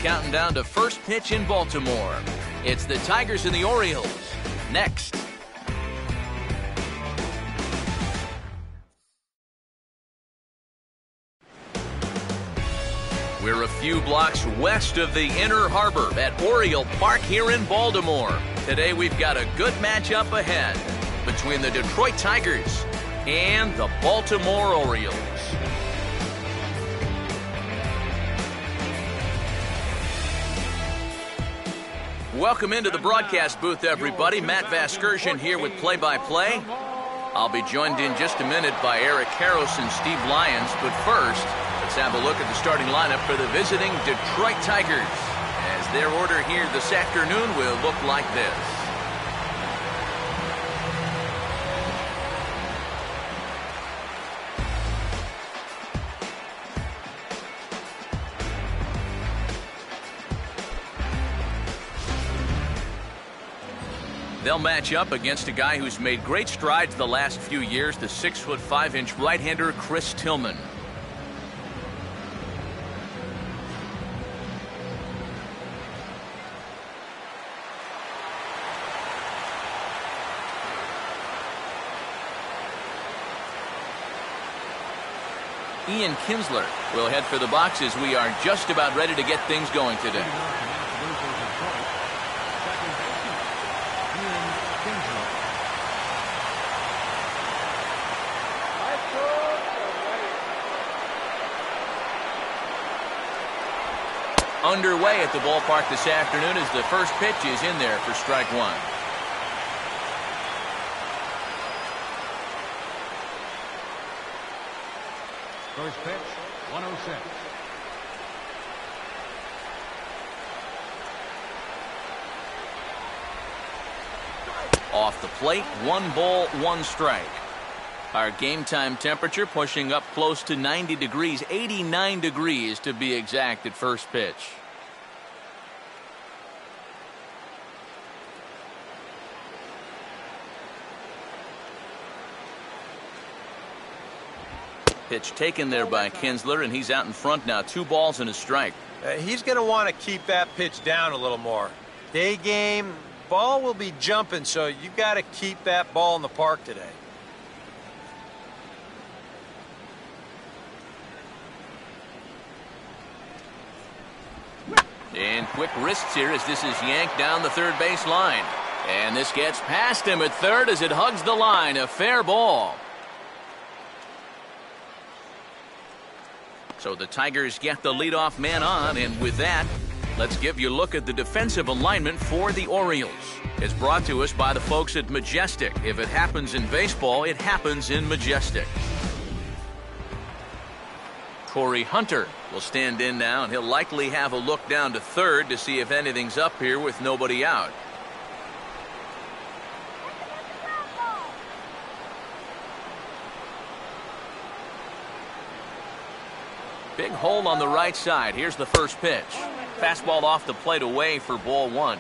counting down to first pitch in Baltimore. It's the Tigers and the Orioles. Next. We're a few blocks west of the Inner Harbor at Oriole Park here in Baltimore. Today we've got a good matchup ahead between the Detroit Tigers and the Baltimore Orioles. Welcome into the broadcast booth, everybody. Matt Vasgersian here with play-by-play. I'll be joined in just a minute by Eric Karros and Steve Lyons, but first, let's have a look at the starting lineup for the visiting Detroit Tigers, as their order here this afternoon will look like this. They'll match up against a guy who's made great strides the last few years, the 6'5" right-hander Chris Tillman. Ian Kinsler will head for the boxes. We are just about ready to get things going today. Underway at the ballpark this afternoon as the first pitch is in there for strike one. First pitch, 106. Off the plate, 1 ball, 1 strike. Our game time temperature pushing up close to 90 degrees, 89 degrees to be exact at first pitch. Pitch taken there by Kinsler, and he's out in front now. 2 balls and a strike. He's going to want to keep that pitch down a little more. Day game, ball will be jumping, so you got to keep that ball in the park today. And quick wrists here as this is yanked down the third base line. And this gets past him at third as it hugs the line. A fair ball. So the Tigers get the leadoff man on, and with that, let's give you a look at the defensive alignment for the Orioles. It's brought to us by the folks at Majestic. If it happens in baseball, it happens in Majestic. Corey Hunter will stand in now, and he'll likely have a look down to third to see if anything's up here with nobody out. Big hole on the right side. Here's the first pitch. Fastball off the plate away for ball 1.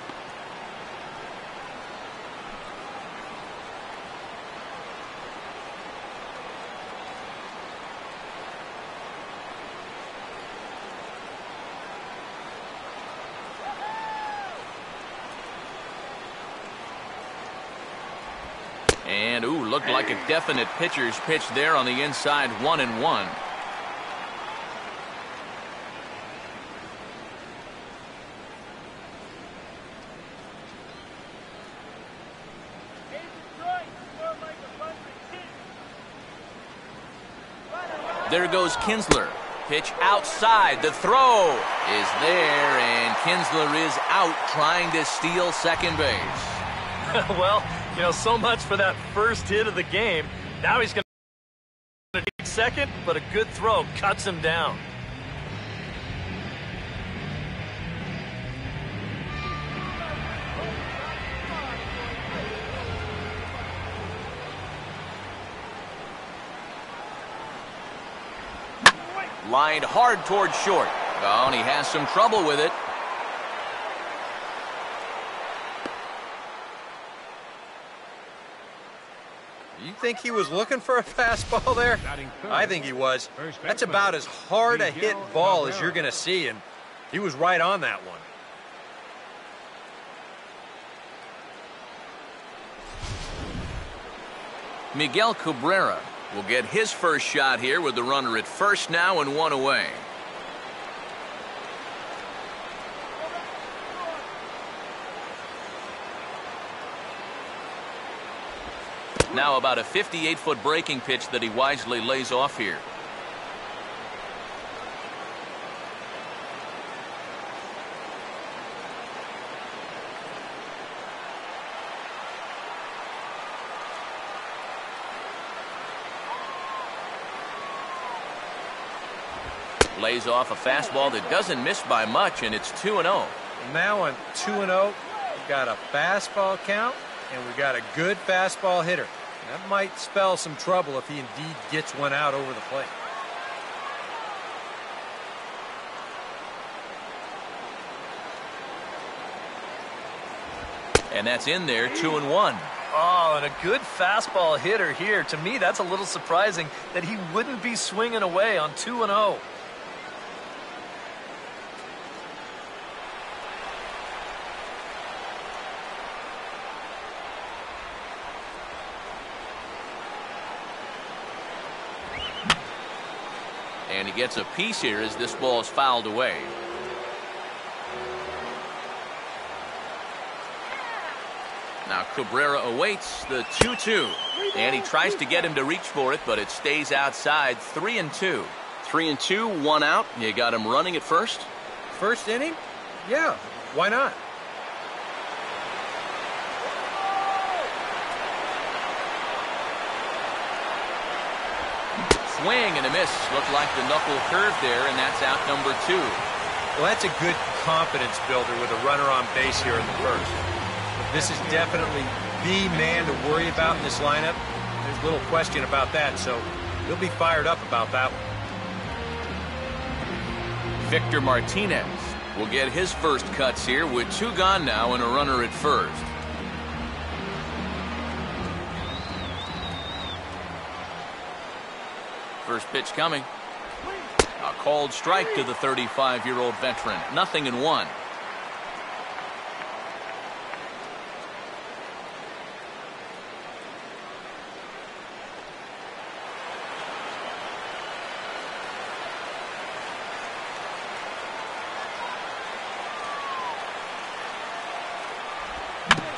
And, looked like a definite pitcher's pitch there on the inside, 1-1. There goes Kinsler. Pitch outside. The throw is there, and Kinsler is out trying to steal second base. Well, so much for that first hit of the game. Now he's going to take second, but a good throw cuts him down. Lined hard towards short. Oh, and he has some trouble with it. You think he was looking for a fastball there? I think he was. That's about as hard a hit ball as you're going to see, and He was right on that one. Miguel Cabrera will get his first shot here with the runner at first now and one away. Now about a 58-foot breaking pitch that he wisely lays off here. Lays off a fastball that doesn't miss by much, and it's 2-0. Now on 2-0, we got a fastball count, and we got a good fastball hitter. That might spell some trouble if he indeed gets one out over the plate. And that's in there, 2-1. Oh, and a good fastball hitter here. To me, that's a little surprising that he wouldn't be swinging away on 2-0. And he gets a piece here as this ball is fouled away. Now Cabrera awaits the 2-2. And he tries to get him to reach for it, but it stays outside. 3-2. 3-2, one out. You got him running at first? First inning? Yeah, why not? Swing and a miss. Looked like the knuckle curve there, and that's out number 2. Well, that's a good confidence builder with a runner on base here in the first. But this is definitely the man to worry about in this lineup. There's little question about that, so he'll be fired up about that one. Victor Martinez will get his first cuts here with 2 gone now and a runner at first. First pitch coming. A called strike to the 35-year-old veteran. 0-1.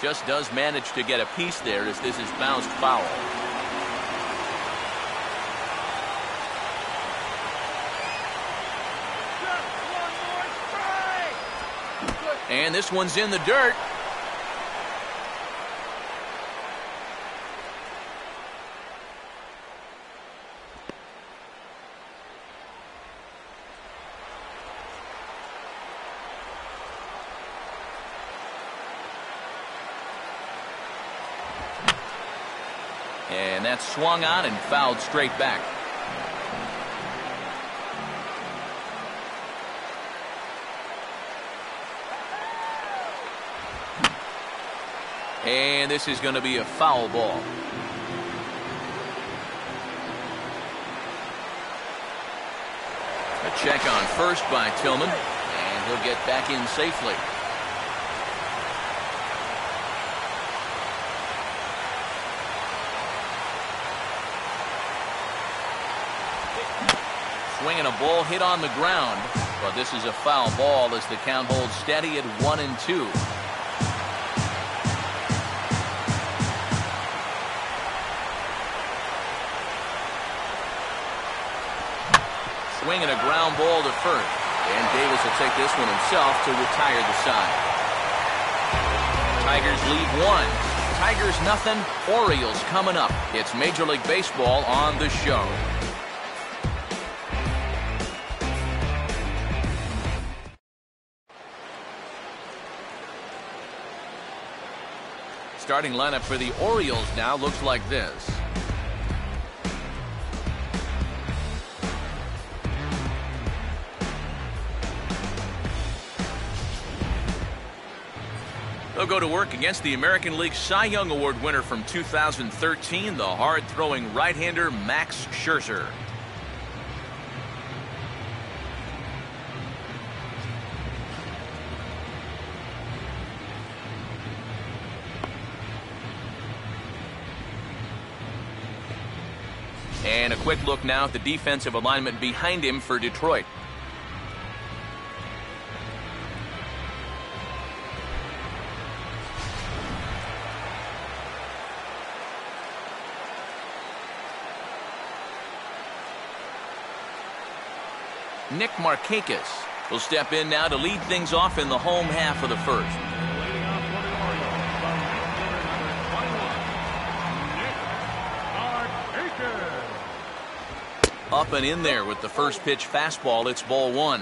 Just does manage to get a piece there as this is bounced foul. And this one's in the dirt. And that's swung on and fouled straight back. And this is going to be a foul ball. A check on first by Tillman, and he'll get back in safely. Swinging a ball hit on the ground, but this is a foul ball as the count holds steady at 1-2. Swinging a ground ball to first. And Davis will take this one himself to retire the side. Tigers lead 1. Tigers nothing. Orioles coming up. It's Major League Baseball on the show. Starting lineup for the Orioles now looks like this. They'll go to work against the American League Cy Young Award winner from 2013, the hard-throwing right-hander Max Scherzer. And a quick look now at the defensive alignment behind him for Detroit. Nick Markakis will step in now to lead things off in the home half of the first. Leading off for the Orioles from Nick Markakis. Up and in there with the first pitch fastball. It's ball one.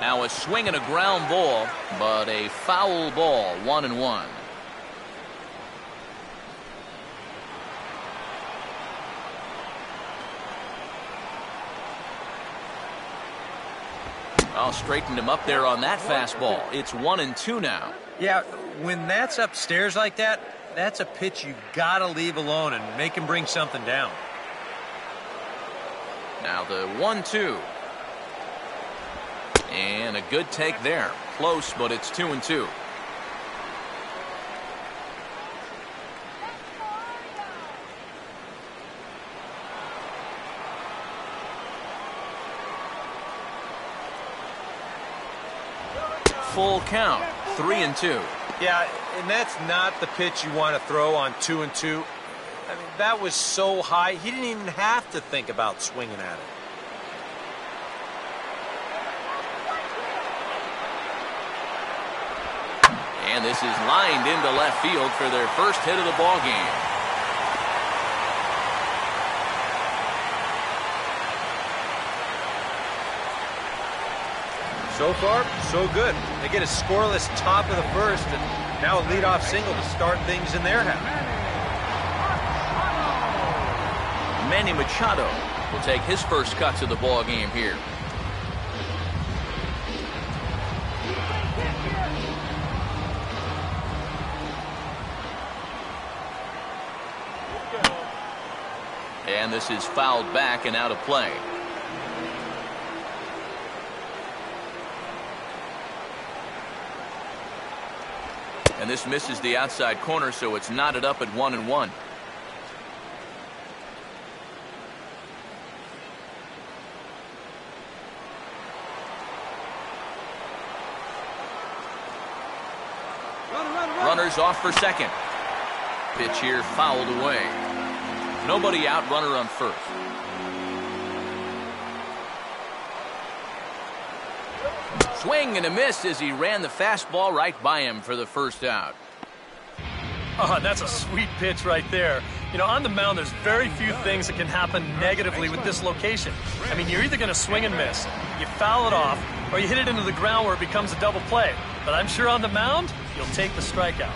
Now a swing and a ground ball, but a foul ball, 1-1. I'll straighten him up there on that fastball. It's 1-2 now. Yeah, when that's upstairs like that, that's a pitch you gotta leave alone and make him bring something down. Now the 1-2. And a good take there. Close, but it's 2-2. Full count, 3-2. Yeah, and that's not the pitch you want to throw on 2-2. I mean, that was so high, he didn't even have to think about swinging at it. And this is lined into left field for their first hit of the ball game. So far, so good. They get a scoreless top of the first, and now a leadoff single to start things in their half. Manny Machado will take his first cuts of the ball game here. And this is fouled back and out of play. And this misses the outside corner, so it's knotted up at 1-1. Runners off for second. Pitch here fouled away. Nobody out, runner on first. Swing and a miss as he ran the fastball right by him for the first out. Oh, that's a sweet pitch right there. You know, on the mound, there's very few things that can happen negatively with this location. I mean, you're either going to swing and miss, you foul it off, or you hit it into the ground where it becomes a double play. But I'm sure on the mound, you'll take the strikeout.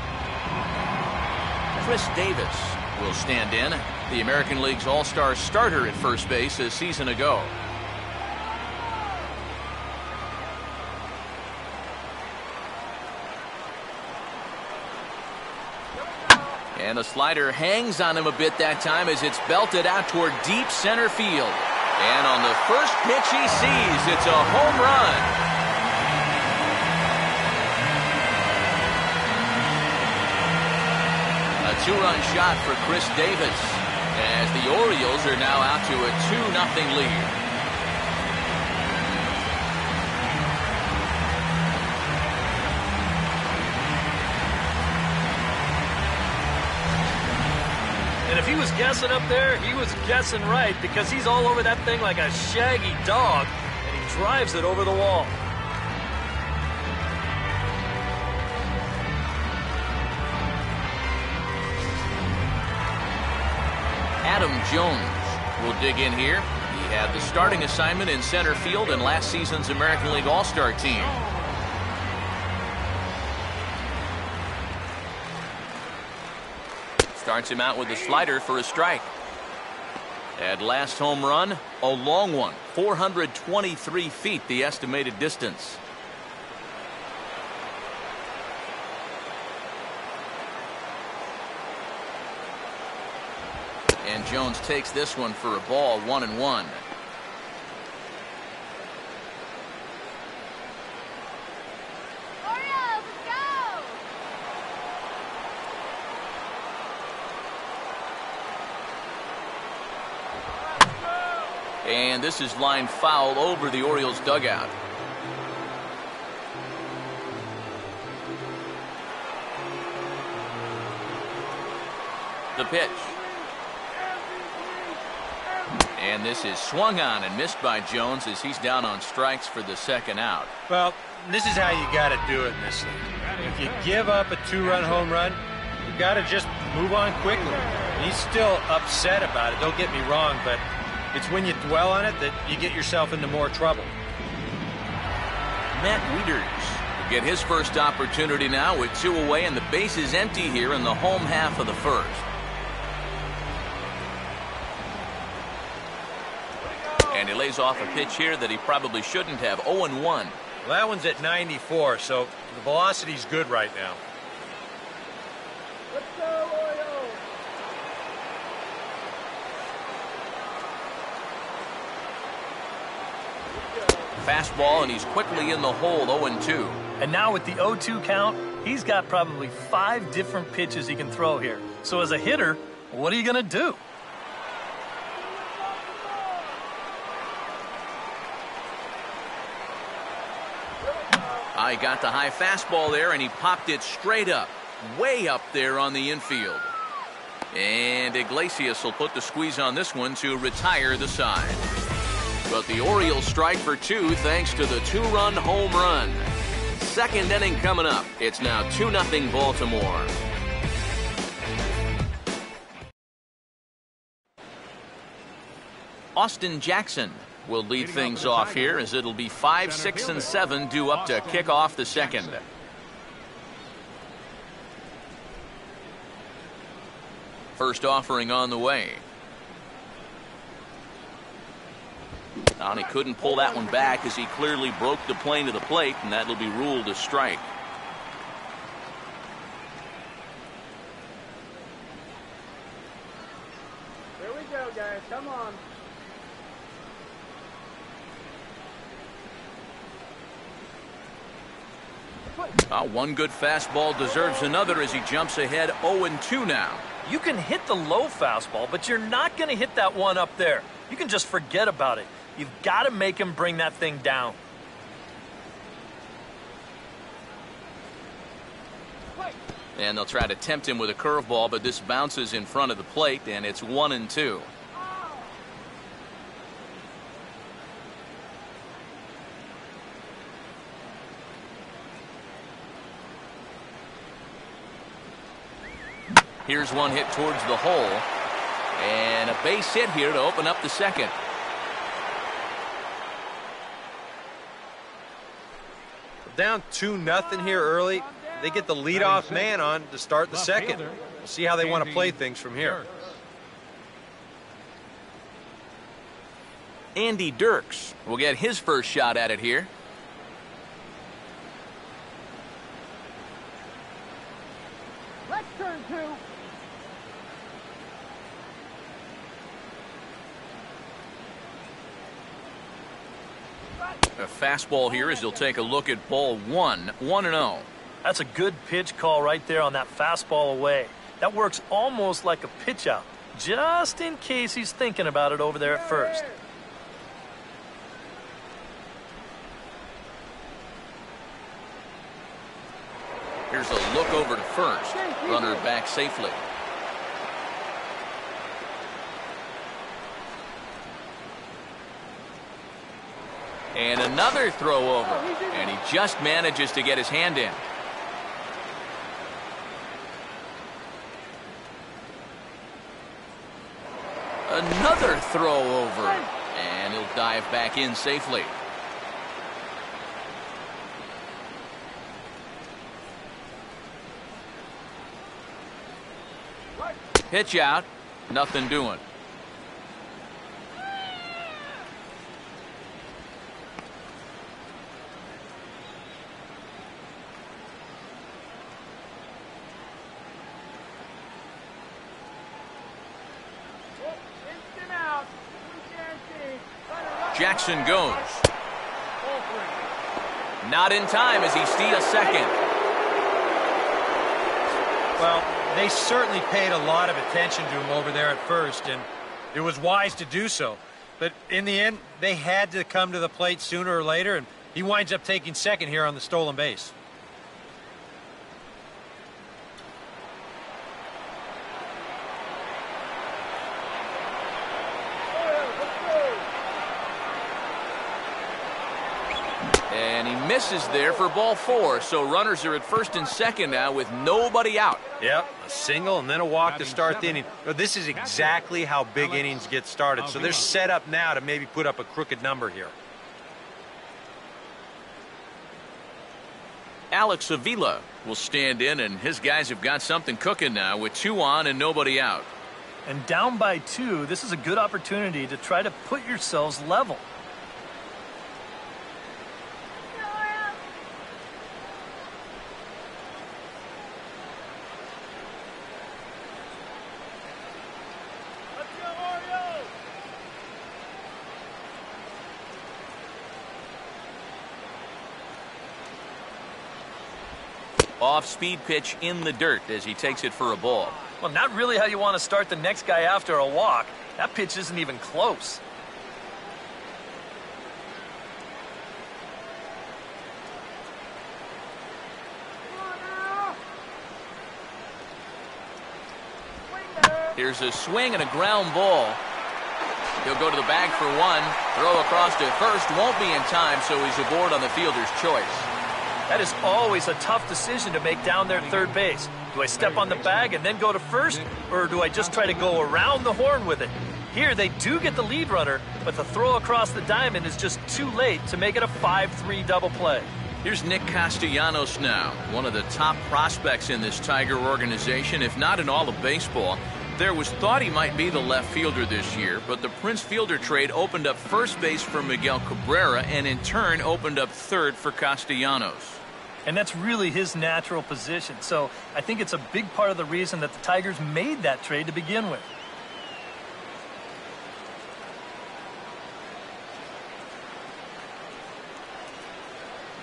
Chris Davis will stand in, the American League's all-star starter at first base a season ago. And the slider hangs on him a bit that time as it's belted out toward deep center field. And on the first pitch he sees, it's a home run. A two-run shot for Chris Davis as the Orioles are now out to a 2-0 lead. And if he was guessing up there, he was guessing right, because he's all over that thing like a shaggy dog, and he drives it over the wall. Adam Jones will dig in here. He had the starting assignment in center field in last season's American League All-Star team. Starts him out with the slider for a strike. At last home run, a long one, 423 feet, the estimated distance. And Jones takes this one for a ball, 1-1. And this is lined foul over the Orioles dugout. The pitch. And this is swung on and missed by Jones as he's down on strikes for the second out. Well, this is how you got to do it in this league. If you give up a 2-run home run, you got to just move on quickly. He's still upset about it, don't get me wrong, but it's when you dwell on it that you get yourself into more trouble. Matt Wieters will get his first opportunity now with 2 away, and the base is empty here in the home half of the first. And he lays off a pitch here that he probably shouldn't have. 0-1. Well, that one's at 94, so the velocity's good right now. Let's go, Orioles! Fastball, and he's quickly in the hole. 0-2. And now with the 0-2 count, he's got probably 5 different pitches he can throw here. So as a hitter, what are you going to do? I got the high fastball there, and he popped it straight up, way up there on the infield. And Iglesias will put the squeeze on this one to retire the side. But the Orioles strike for 2 thanks to the 2-run home run. Second inning coming up. It's now 2-0 Baltimore. Austin Jackson will lead things off here as it'll be 5, 6, and 7 due up to kick off the second. First offering on the way. And he couldn't pull that one back as he clearly broke the plane to the plate, and that'll be ruled a strike. Here we go, guys. Come on. One good fastball deserves another as he jumps ahead. 0-2 now. You can hit the low fastball, but you're not going to hit that one up there. You can just forget about it. You've got to make him bring that thing down. And they'll try to tempt him with a curveball, but this bounces in front of the plate, and it's 1-2. Here's one hit towards the hole, and a base hit here to open up the second. Down 2-0 here early. They get the leadoff man on to start the second. We'll see how they want to play things from here. Andy Dirks will get his first shot at it here. Let's turn 2. A fastball here as he'll take a look at ball 1. 1-0. That's a good pitch call right there on that fastball away. That works almost like a pitch out, just in case he's thinking about it over there at first. Here's a look over to first. Runner back safely. And another throw over. And he just manages to get his hand in. Another throw over. And he'll dive back in safely. Pitch out. Nothing doing. Jackson goes. Not in time as he steals second. Well, they certainly paid a lot of attention to him over there at first, and it was wise to do so. but in the end, they had to come to the plate sooner or later, and he winds up taking second here on the stolen base. And he misses there for ball 4, so runners are at first and second now with nobody out. Yep, a single and then a walk to start the inning. This is exactly how big innings get started, so they're set up now to maybe put up a crooked number here. Alex Avila will stand in, and his guys have got something cooking now with 2 on and nobody out. And down by 2, this is a good opportunity to try to put yourselves level. Off-speed pitch in the dirt as he takes it for a ball. Well, not really how you want to start the next guy after a walk. That pitch isn't even close. Here's a swing and a ground ball. He'll go to the bag for 1. Throw across to first. Won't be in time, so he's aboard on the fielder's choice. That is always a tough decision to make down there at third base. Do I step on the bag and then go to first, or do I just try to go around the horn with it? Here they do get the lead runner, but the throw across the diamond is just too late to make it a 5-3 double play. Here's Nick Castellanos now, one of the top prospects in this Tiger organization, if not in all of baseball. There was thought he might be the left fielder this year, but the Prince Fielder trade opened up first base for Miguel Cabrera and in turn opened up third for Castellanos. And that's really his natural position, so I think it's a big part of the reason that the Tigers made that trade to begin with.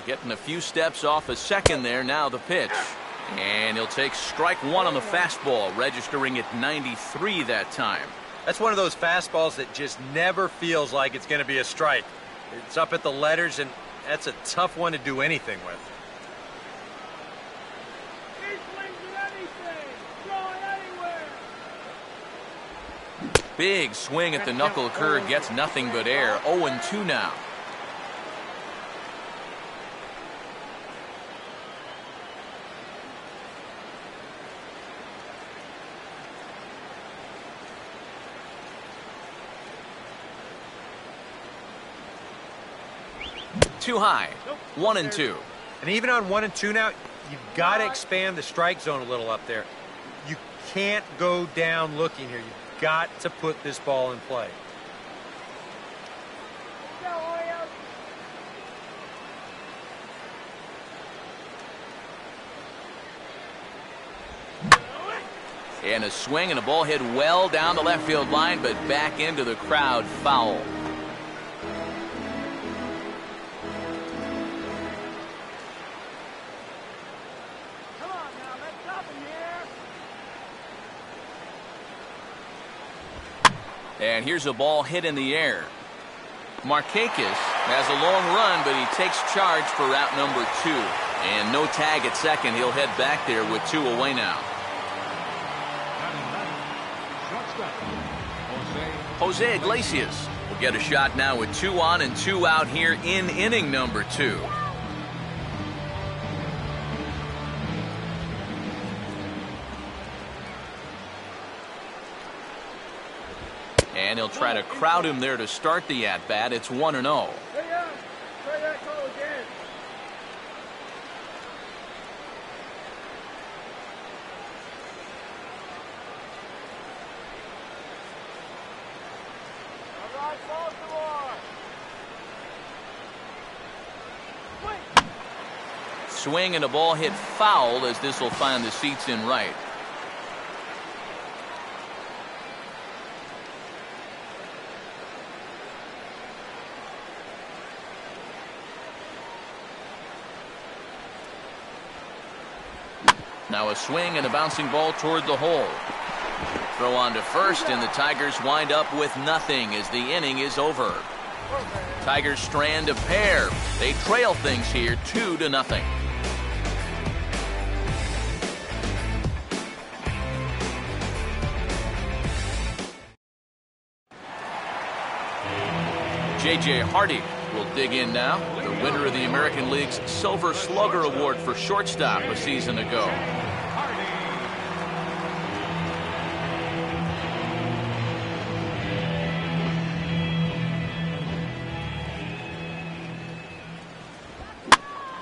Getting a few steps off a second there, now the pitch. And he'll take strike 1 on the fastball, registering at 93 that time. That's one of those fastballs that just never feels like it's going to be a strike. It's up at the letters, and that's a tough one to do anything with. He swings at anything. Throw it anywhere. Big swing at the knuckle curve, gets nothing but air. 0-2 now. Too high. 1-2. And even on 1-2 now, you've got to expand the strike zone a little up there. You can't go down looking here. You've got to put this ball in play. And a swing and a ball hit well down the left field line, but back into the crowd, foul. And here's a ball hit in the air. Markakis has a long run, but he takes charge for route number 2. And no tag at second. He'll head back there with 2 away now. Jose Iglesias will get a shot now with 2 on and 2 out here in inning number 2. And he'll try to crowd him there to start the at-bat. It's 1-0. Hey, try that call again. All right, Baltimore. Swing and a ball hit foul as this will find the seats in right. Now a swing and a bouncing ball toward the hole. Throw on to first, and the Tigers wind up with nothing as the inning is over. Tigers strand a pair. They trail things here 2-0. J.J. Hardy will dig in now, the winner of the American League's Silver Slugger Award for shortstop a season ago.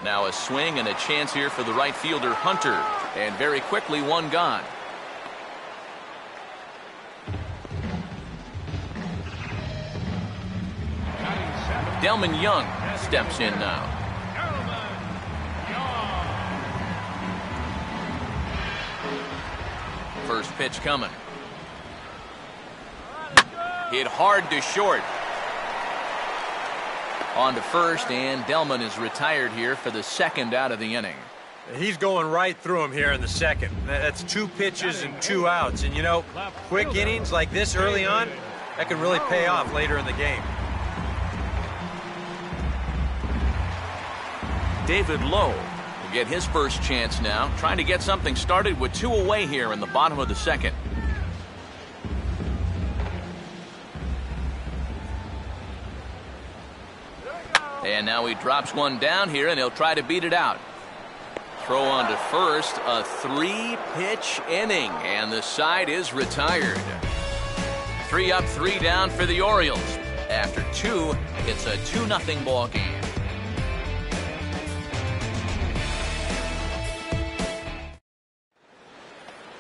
Now a swing and a chance here for the right fielder Hunter, and very quickly one gone. Delman Young steps in now. First pitch coming. Hit hard to short. On to first, and Delman is retired here for the second out of the inning. He's going right through him here in the second. That's 2 pitches and 2 outs. And, you know, quick innings like this early on, that can really pay off later in the game. David Lowe will get his first chance now, trying to get something started with 2 away here in the bottom of the second. And now he drops one down here, and he'll try to beat it out. Throw on to first, a 3-pitch inning, and the side is retired. 3 up, 3 down for the Orioles. After 2, it's a 2-0 ball game.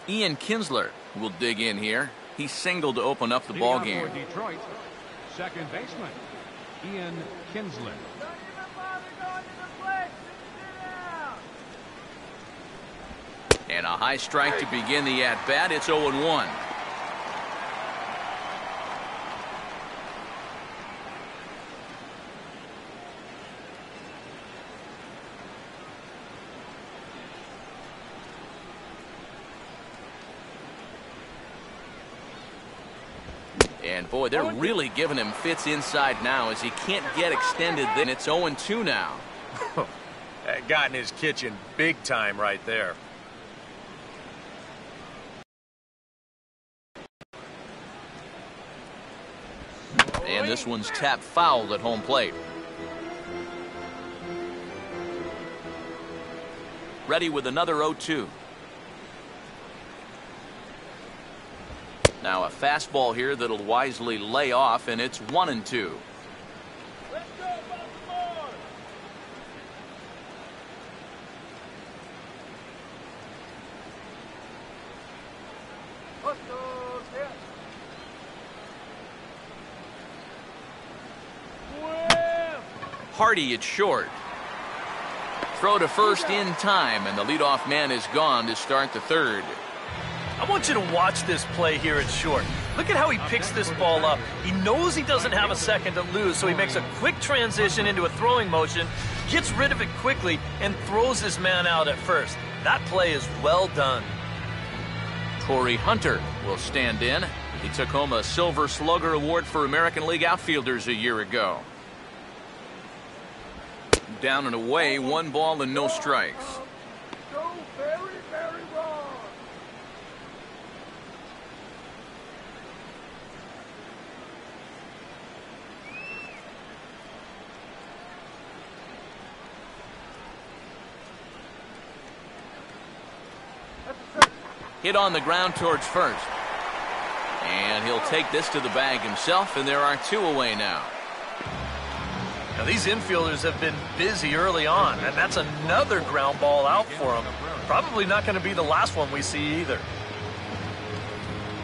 Ian Kinsler will dig in here. He singled to open up the ball game. Detroit, second baseman, Ian Kinsler. And a high strike to begin the at-bat. It's 0-1. And boy, they're really giving him fits inside now as he can't get extended. Then it's 0-2 now. That got in his kitchen big time right there. And this one's tapped foul at home plate. Ready with another 0-2. Now a fastball here that'll wisely lay off, and it's 1-2. Let's go, Baltimore! Let's go, hit! Whip! Hardy at short. Throw to first in time, and the leadoff man is gone to start the third. I want you to watch this play here at short. Look at how he picks this ball up. He knows he doesn't have a second to lose, so he makes a quick transition into a throwing motion, gets rid of it quickly, and throws his man out at first. That play is well done. Corey Hunter will stand in. He took home a Silver Slugger Award for American League outfielders a year ago. Down and away, 1 ball and no strikes. So very, very wrong. Hit on the ground towards first. And he'll take this to the bag himself, and there are 2 away now. Now these infielders have been busy early on, and that's another ground ball out for them. Probably not going to be the last one we see either.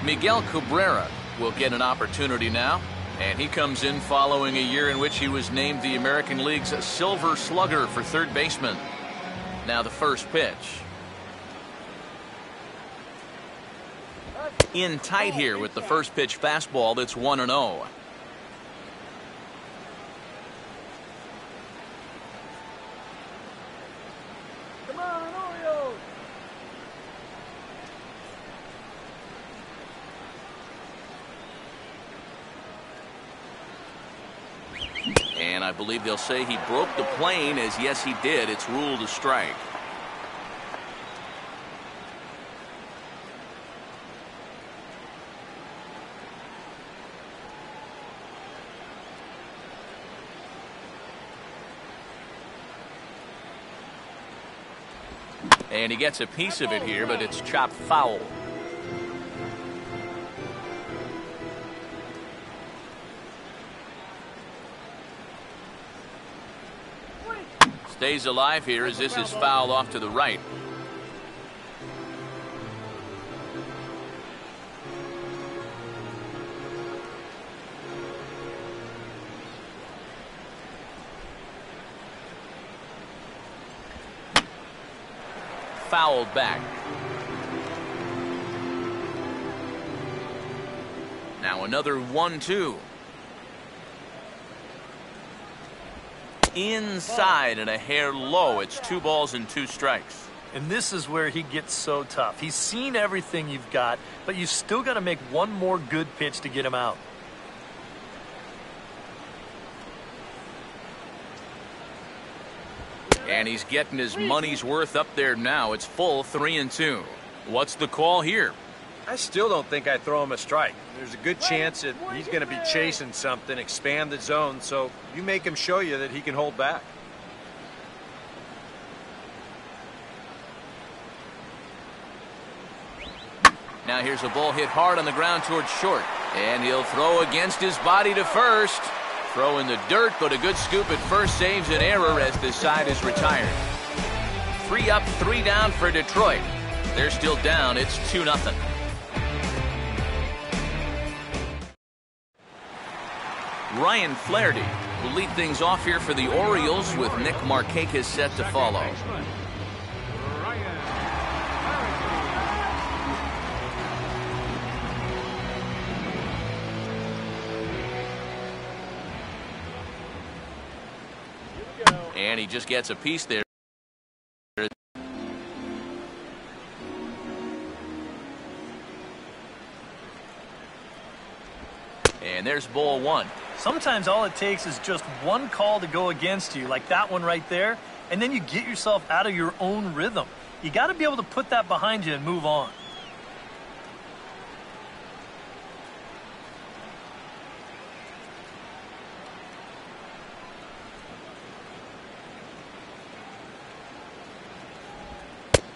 Miguel Cabrera will get an opportunity now, and he comes in following a year in which he was named the American League's Silver Slugger for third baseman. Now the first pitch. In tight here with the first pitch fastball that's 1-0. Come on, Orioles! I believe they'll say he broke the plane, as yes he did. It's ruled a strike. And he gets a piece of it here, but it's chopped foul. Stays alive here as this is foul off to the right. Fouled back. Now another 1-2. Inside and a hair low. It's 2 balls and 2 strikes. And this is where he gets so tough. He's seen everything you've got, but you still got to make one more good pitch to get him out. And he's getting his money's worth up there now. It's full 3-2. What's the call here? I still don't think I throw him a strike. There's a good chance that he's going to be chasing something, expand the zone, so you make him show you that he can hold back. Now here's a ball hit hard on the ground towards short. And he'll throw against his body to first. Throw in the dirt, but a good scoop at first saves an error as the side is retired. 3 up, 3 down for Detroit. They're still down. It's 2-0. Ryan Flaherty will lead things off here for the Orioles with Nick Markakis set to follow. And he just gets a piece there. And there's ball 1. Sometimes all it takes is just one call to go against you, like that one right there, and then you get yourself out of your own rhythm. You got to be able to put that behind you and move on.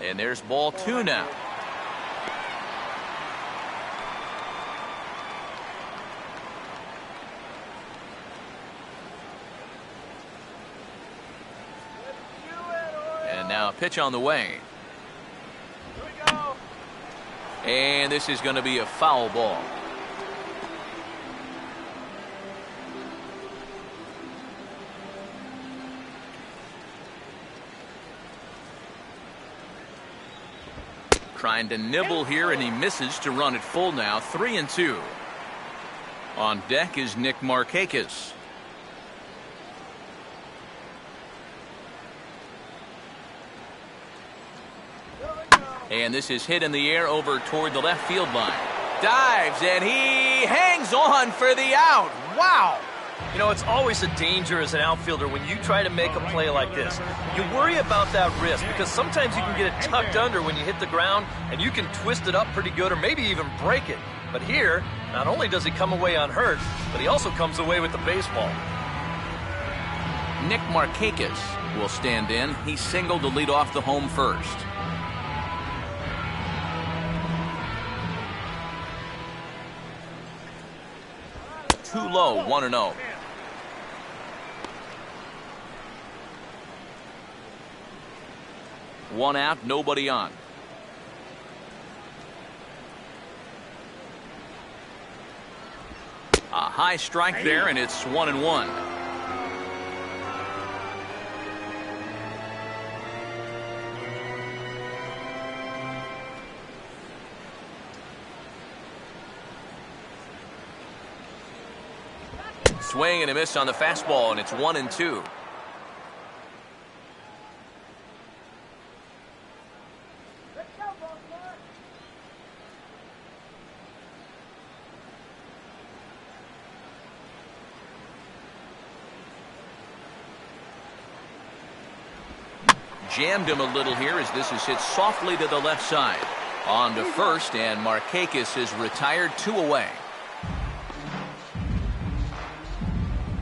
And there's ball 2 now. And now a pitch on the way. And this is going to be a foul ball. Trying to nibble here, and he misses to run it full now. 3-2. On deck is Nick Markakis. And this is hit in the air over toward the left field line. Dives, and he hangs on for the out. Wow. You know, it's always a danger as an outfielder when you try to make a play like this. You worry about that wrist because sometimes you can get it tucked under when you hit the ground and you can twist it up pretty good or maybe even break it. But here, not only does he come away unhurt, but he also comes away with the baseball. Nick Markakis will stand in. He singled to lead off the home first. Too low, 1-0. One out, nobody on. A high strike there, and it's 1-1. Swing and a miss on the fastball, and it's 1-2. jammed him a little here as this is hit softly to the left side. On to first, and Markakis is retired, 2 away.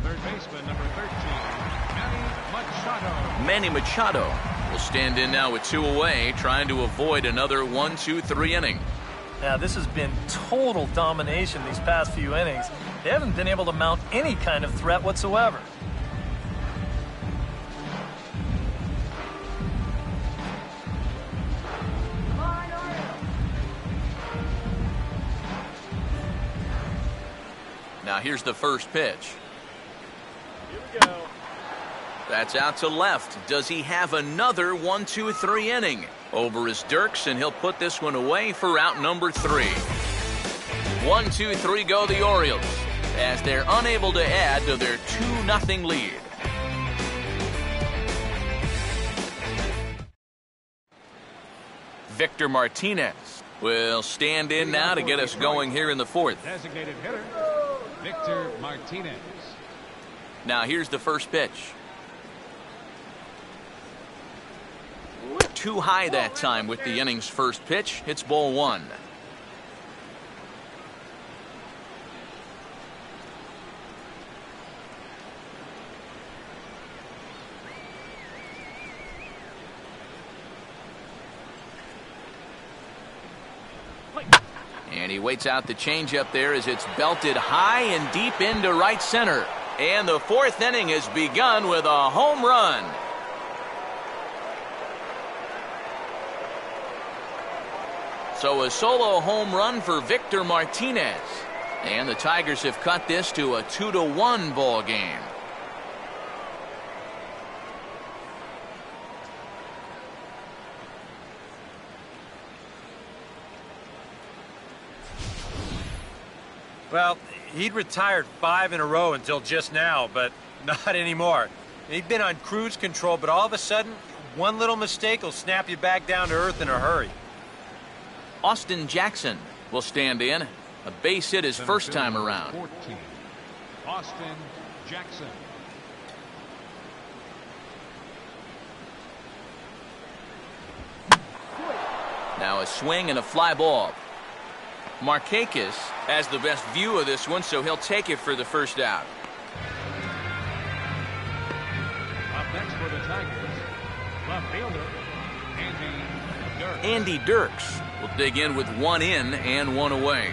Third baseman, number 13, Machado. Manny Machado will stand in now with 2 away, trying to avoid another 1-2-3 inning. Now, this has been total domination these past few innings. They haven't been able to mount any kind of threat whatsoever. Now here's the first pitch. Here we go. That's out to left. Does he have another 1-2-3 inning? Over is Dirks, and he'll put this one away for out number 3. 1-2-3 go the Orioles, as they're unable to add to their 2-0 lead. Victor Martinez will stand in now to get us going here in the 4th. Designated hitter, Victor Martinez. Now here's the first pitch. Too high that time with the inning's first pitch. It's ball 1. And he waits out the changeup there as it's belted high and deep into right center. And the 4th inning has begun with a home run. So a solo home run for Victor Martinez. And the Tigers have cut this to a 2-1 ball game. Well, he'd retired 5 in a row until just now, but not anymore. He'd been on cruise control, but all of a sudden, one little mistake will snap you back down to earth in a hurry. Austin Jackson will stand in. A base hit his first time around. 14, Austin Jackson. Now a swing and a fly ball. Markakis has the best view of this one, so he'll take it for the first out. Up next for the Tigers, left fielder, Andy Dirks. Andy Dirks will dig in with 1 in and 1 away.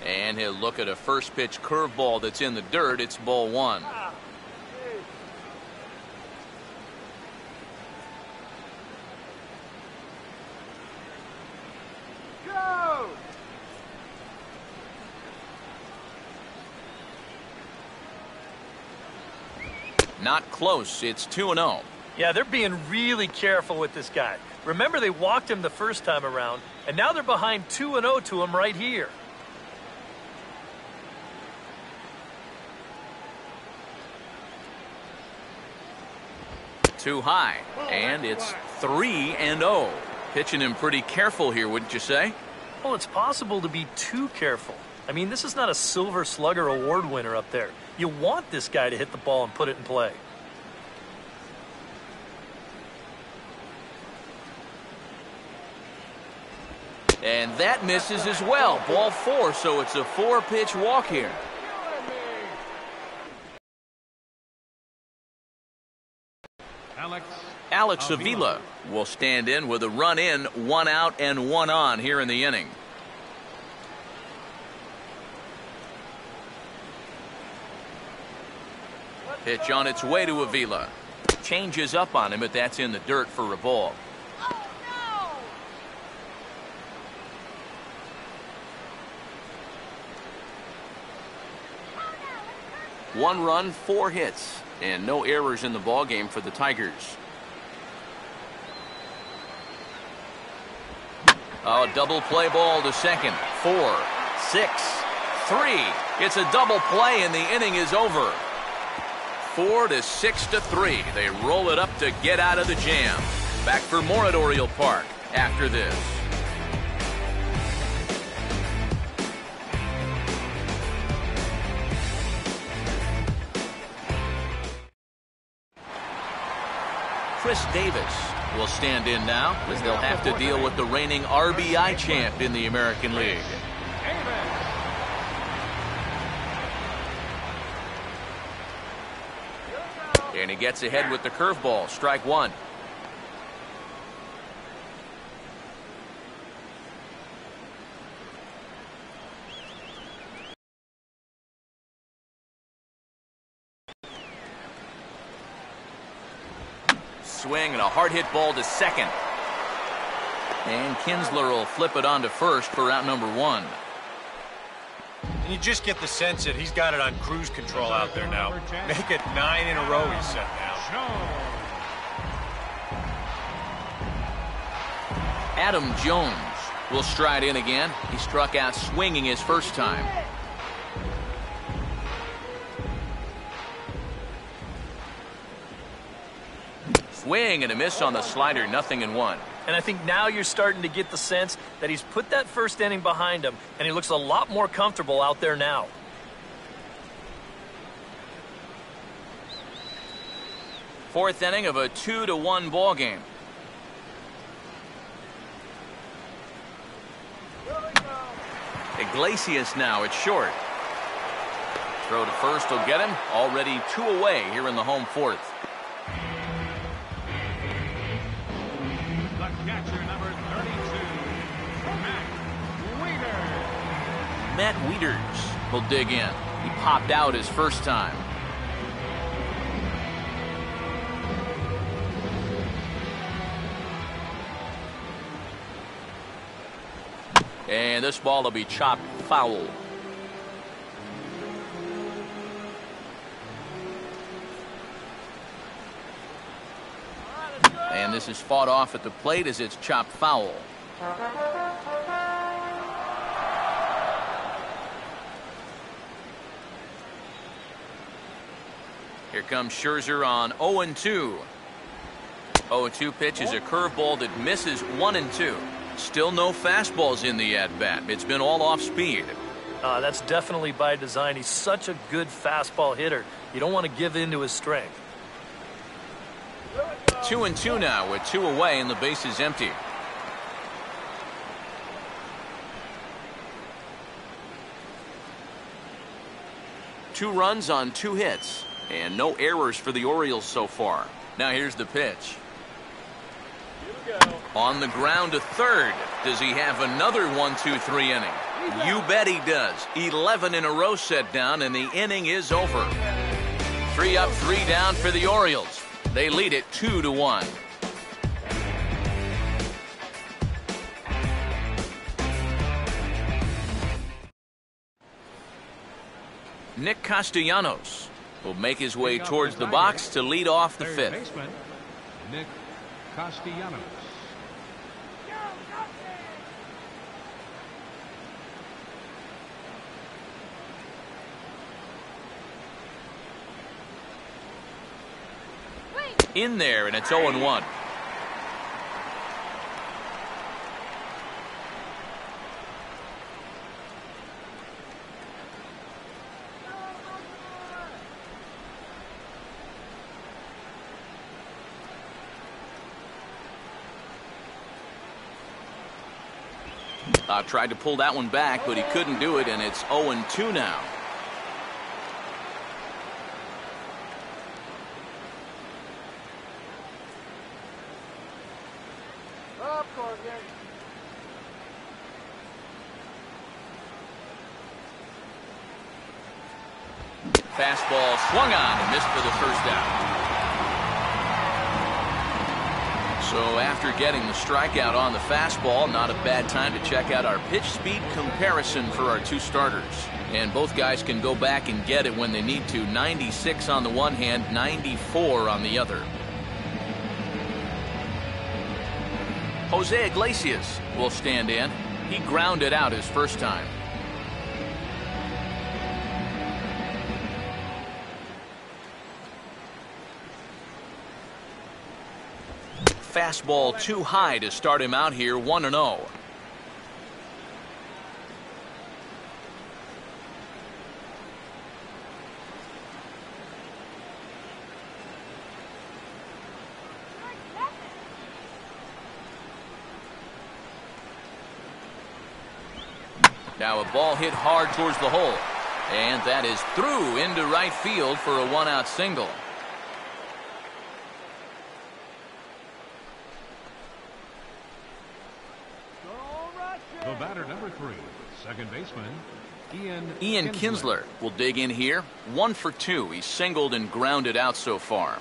And he'll look at a first pitch curveball that's in the dirt. It's ball 1. Go! Not close. It's 2-0. Yeah, they're being really careful with this guy. Remember, they walked him the first time around, and now they're behind 2-0 to him right here. Too high, and it's 3-0. Pitching him pretty careful here, wouldn't you say? Well, it's possible to be too careful. I mean, this is not a Silver Slugger award winner up there. You want this guy to hit the ball and put it in play. And that misses as well. Ball 4, so it's a 4-pitch walk here. Alex Avila will stand in with a run in, 1 out, and 1 on here in the inning. Pitch on its way to Avila. Changes up on him, but that's in the dirt for a ball. One run, 4 hits, and no errors in the ball game for the Tigers. A double play ball to second. 4, 6, 3. It's a double play, and the inning is over. 4 to 6 to 3. They roll it up to get out of the jam. Back for more at Oriole Park after this. Chris Davis will stand in now as they'll have to deal with the reigning RBI champ in the American League. And he gets ahead with the curveball. Strike one. Swing and a hard hit ball to second. And Kinsler will flip it on to first for out number one. And you just get the sense that he's got it on cruise control out there now. Make it 9 in a row he's set down. Adam Jones will stride in again. He struck out swinging his first time. Swing and a miss on the slider, 0-1. And I think now you're starting to get the sense that he's put that first inning behind him, and he looks a lot more comfortable out there now. Fourth inning of a 2-1 ball game. Iglesias now at short. Throw to first will get him. Already 2 away here in the home fourth. The catcher, number 32, Matt Matt Wieters. Wieters will dig in. He popped out his first time. And this ball will be chopped foul. And this is fought off at the plate as it's chopped foul. Here comes Scherzer on 0-2. 0-2 pitch is a curveball that misses 1-2. Still no fastballs in the at-bat. It's been all off speed. That's definitely by design. He's such a good fastball hitter. You don't want to give in to his strength. 2-2 now with 2 away and the base is empty. Two runs on 2 hits and no errors for the Orioles so far. Now here's the pitch. On the ground to third. Does he have another 1-2-3 inning? You bet he does. 11 in a row set down and the inning is over. 3 up, 3 down for the Orioles. They lead it 2-1. Nick Castellanos will make his way towards the box to lead off the fifth. Baseman, Nick Castellanos. In there, and it's 0-1. Tried to pull that one back, but he couldn't do it, and it's 0-2 now. Fastball swung on and missed for the first out. So after getting the strikeout on the fastball, not a bad time to check out our pitch speed comparison for our 2 starters. And both guys can go back and get it when they need to. 96 on the one hand, 94 on the other. Jose Iglesias will stand in. He grounded out his first time. Fastball too high to start him out here, 1-0. Now a ball hit hard towards the hole. And that is through into right field for a one-out single. The batter, number 3, second baseman, Ian Kinsler will dig in here. 1 for 2. He's singled and grounded out so far.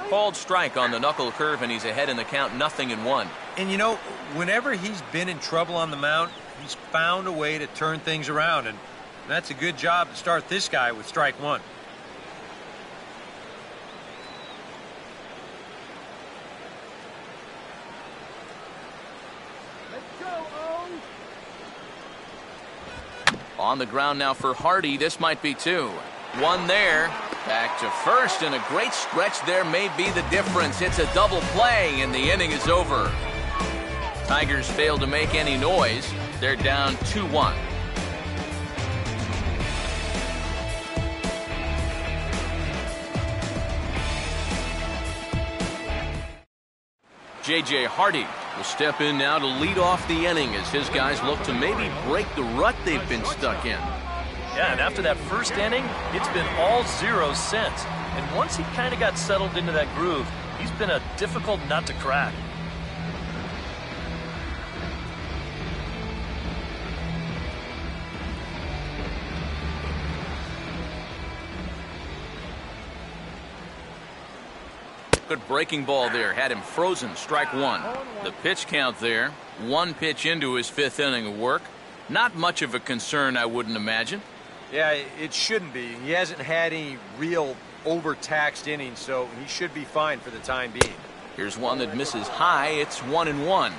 Called strike on the knuckle curve, and he's ahead in the count, 0-1. And you know, whenever he's been in trouble on the mound, he's found a way to turn things around, and that's a good job to start this guy with strike 1. On the ground now for Hardy. This might be 2. 1 there. Back to first, and a great stretch there may be the difference. It's a double play, and the inning is over. Tigers fail to make any noise. They're down 2-1. J.J. Hardy will step in now to lead off the inning as his guys look to maybe break the rut they've been stuck in. Yeah, and after that first inning, it's been all zeros since. And once he kind of got settled into that groove, he's been a difficult nut to crack. Good breaking ball there. Had him frozen. Strike 1. The pitch count there. 1 pitch into his 5th inning of work. Not much of a concern, I wouldn't imagine. Yeah, it shouldn't be. He hasn't had any real overtaxed innings, so he should be fine for the time being. Here's one that misses high. It's 1-1.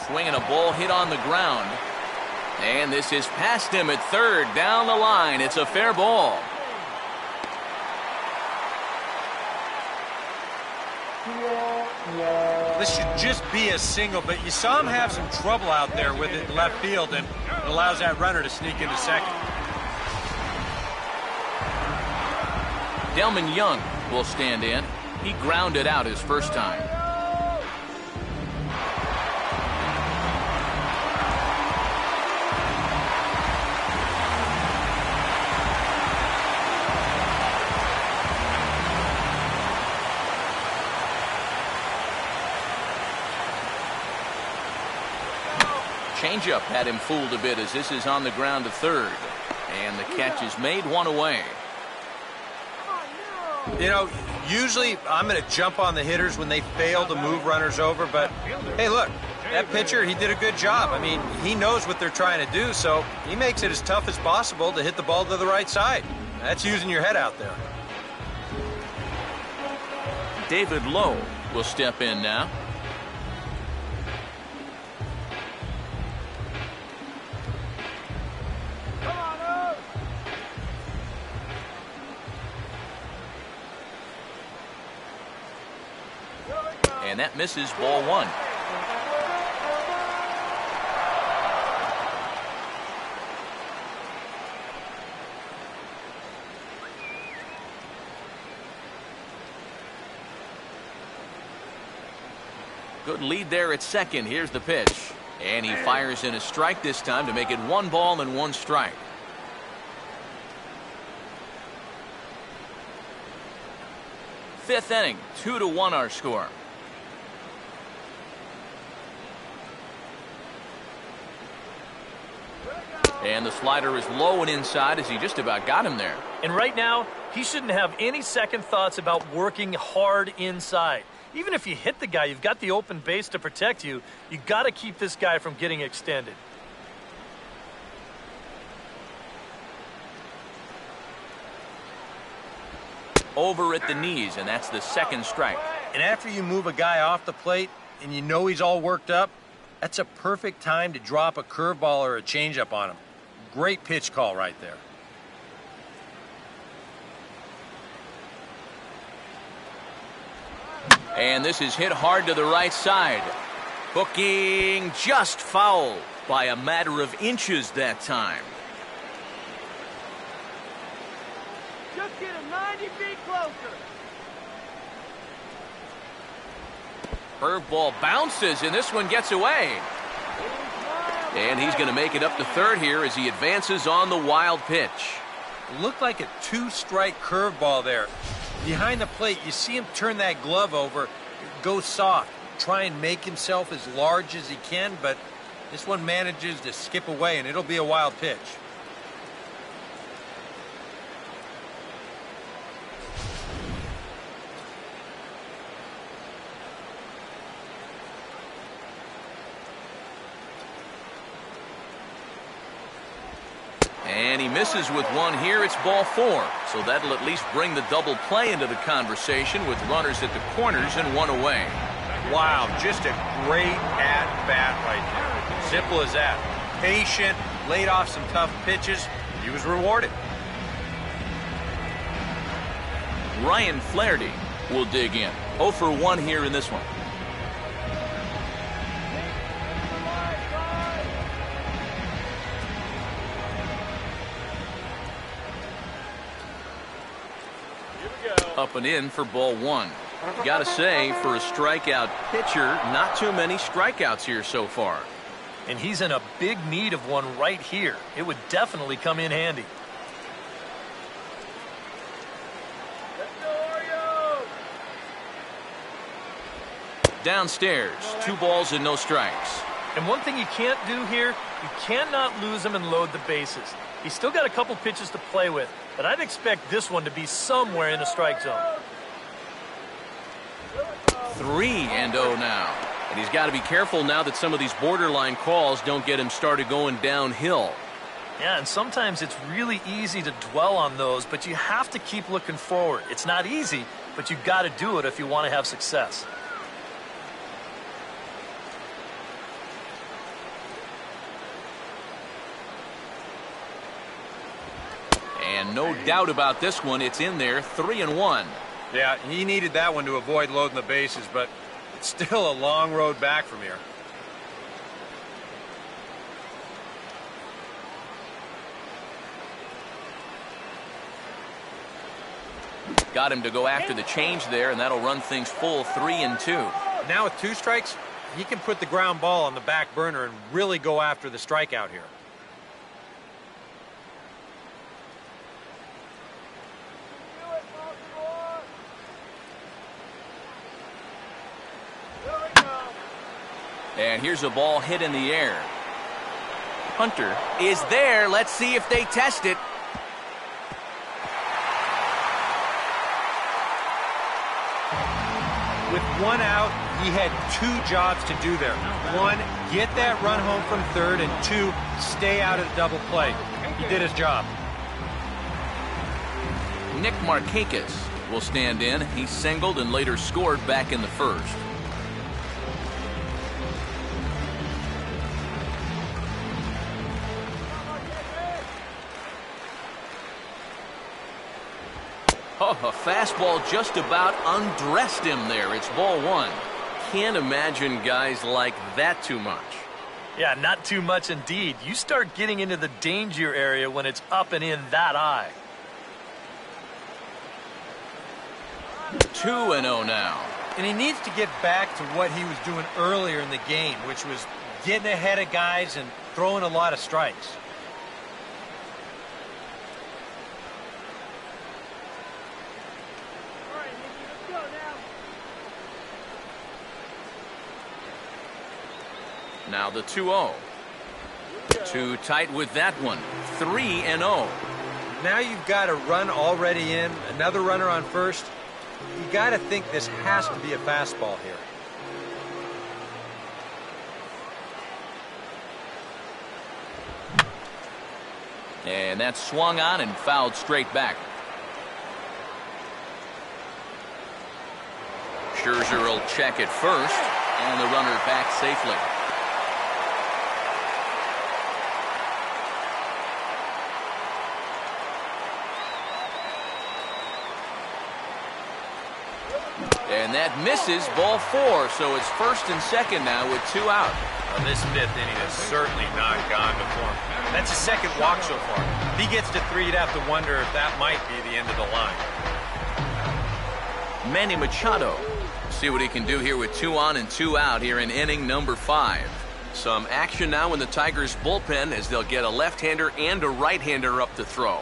Swinging a ball hit on the ground. And this is past him at third. Down the line. It's a fair ball. This should just be a single, but you saw him have some trouble out there with it in left field, and it allows that runner to sneak into second. Delman Young will stand in. He grounded out his first time. Changeup had him fooled a bit as this is on the ground to third. And the catch is made, 1 away. You know, usually I'm going to jump on the hitters when they fail to move runners over, but hey, look, that pitcher, he did a good job. I mean, he knows what they're trying to do, so he makes it as tough as possible to hit the ball to the right side. That's using your head out there. David Lowe will step in now. And that misses, ball 1. Good lead there at second. Here's the pitch. And he fires in a strike this time to make it 1 ball and 1 strike. Fifth inning, 2-1 our score. And the slider is low and inside as he just about got him there. And right now, he shouldn't have any second thoughts about working hard inside. Even if you hit the guy, you've got the open base to protect you. You got to keep this guy from getting extended. Over at the knees, and that's the 2nd strike. And after you move a guy off the plate and you know he's all worked up, that's a perfect time to drop a curveball or a changeup on him. Great pitch call right there. And this is hit hard to the right side. Hooking just foul by a matter of inches that time. Just get him 90 feet closer. Curveball bounces, and this one gets away. And he's going to make it up to third here as he advances on the wild pitch. Looked like a two-strike curveball there. Behind the plate, you see him turn that glove over, go soft, try and make himself as large as he can, but this one manages to skip away, and it'll be a wild pitch. And he misses with one here. It's ball 4. So that'll at least bring the double play into the conversation with runners at the corners and one away. Wow, just a great at-bat right there. Simple as that. Patient, laid off some tough pitches. He was rewarded. Ryan Flaherty will dig in. 0 for 1 here in this one. Up and in for ball 1. Gotta say, for a strikeout pitcher, not too many strikeouts here so far. And he's in a big need of one right here. It would definitely come in handy. Let's go, Orioles! Downstairs, 2 balls and no strikes. And one thing you can't do here, you cannot lose him and load the bases. He's still got a couple pitches to play with, but I'd expect this one to be somewhere in the strike zone. 3-0 now. And he's got to be careful now that some of these borderline calls don't get him started going downhill. Yeah, and sometimes it's really easy to dwell on those, but you have to keep looking forward. It's not easy, but you've got to do it if you want to have success. And no doubt about this one, it's in there, 3-1. Yeah, he needed that one to avoid loading the bases, but it's still a long road back from here. Got him to go after the change there, and that'll run things full 3-2. Now with 2 strikes, he can put the ground ball on the back burner and really go after the strikeout here. And here's a ball hit in the air. Hunter is there. Let's see if they test it. With 1 out, he had 2 jobs to do there. 1, get that run home from third, and 2, stay out of the double play. He did his job. Nick Markakis will stand in. He singled and later scored back in the first. Oh, a fastball just about undressed him there. It's ball 1. Can't imagine guys like that too much. Yeah, not too much indeed. You start getting into the danger area when it's up and in that high. 2-0 now. And he needs to get back to what he was doing earlier in the game, which was getting ahead of guys and throwing a lot of strikes. All right, Nicky, let's go now. Now the 2-0. Too tight with that one. 3-0. Now you've got a run already in, another runner on first. You got to think this has to be a fastball here. And that's swung on and fouled straight back. Scherzer will check it first, and the runner back safely. And that misses, ball 4, so it's first and second now with 2 out. Well, this 5th inning has certainly not gone before him. That's his second walk so far. If he gets to 3, you'd have to wonder if that might be the end of the line. Manny Machado. See what he can do here with 2 on and 2 out here in inning number 5. Some action now in the Tigers bullpen as they'll get a left-hander and a right-hander up to throw.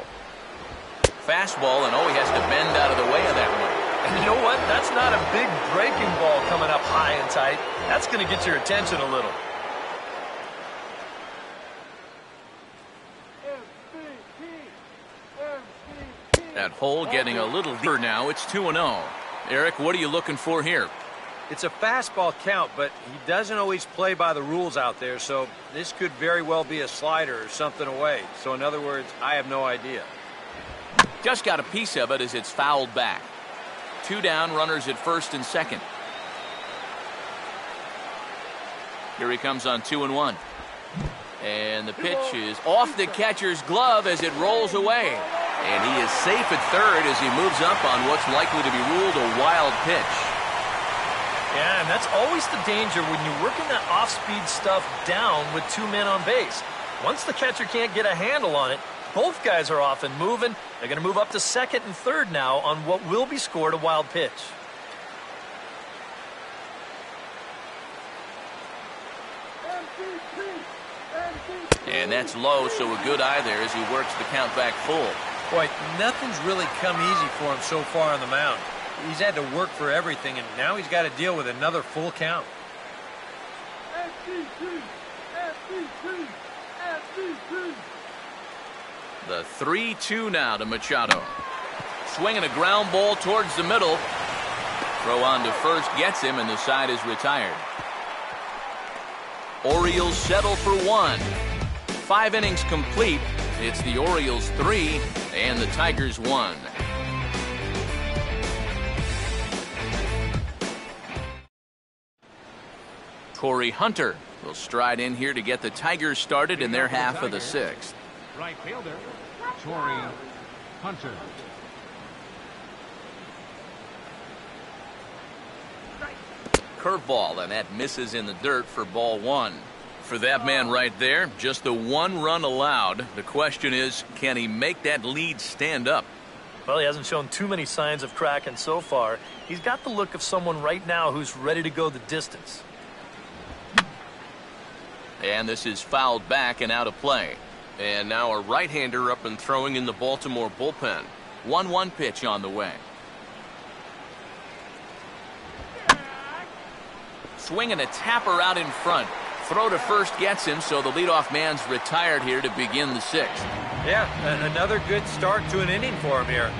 Fastball, and he has to bend out of the way of that one. And you know what? That's not a big breaking ball coming up high and tight. That's going to get your attention a little. That hole getting a little deeper now. It's 2-0. Eric, what are you looking for here? It's a fastball count, but he doesn't always play by the rules out there, so this could very well be a slider or something away. So in other words, I have no idea. Just got a piece of it as it's fouled back. 2 down, runners at first and second. Here he comes on 2-1. And the pitch is off the catcher's glove as it rolls away. And he is safe at third as he moves up on what's likely to be ruled a wild pitch. Yeah, and that's always the danger when you're working that off-speed stuff down with 2 men on base. Once the catcher can't get a handle on it, both guys are off and moving. They're going to move up to second and third now on what will be scored a wild pitch. And that's low, so a good eye there as he works the count back full. Boy, nothing's really come easy for him so far on the mound. He's had to work for everything, and now he's got to deal with another full count. The 3-2 now to Machado. Swinging a ground ball towards the middle. Throw on to first gets him, and the side is retired. Orioles settle for 1. 5 innings complete. It's the Orioles 3 and the Tigers 1. Corey Hunter will stride in here to get the Tigers started in their half of the 6th. Right fielder, Corey Hunter. Curveball, and that misses in the dirt for ball 1. For that man right there, just the 1 run allowed. The question is, can he make that lead stand up? Well, he hasn't shown too many signs of cracking so far. He's got the look of someone right now who's ready to go the distance. And this is fouled back and out of play. And now a right-hander up and throwing in the Baltimore bullpen. 1-1 pitch on the way. Swinging a tapper out in front. Throw to first gets him, so the leadoff man's retired here to begin the 6th. Yeah, another good start to an inning for him here.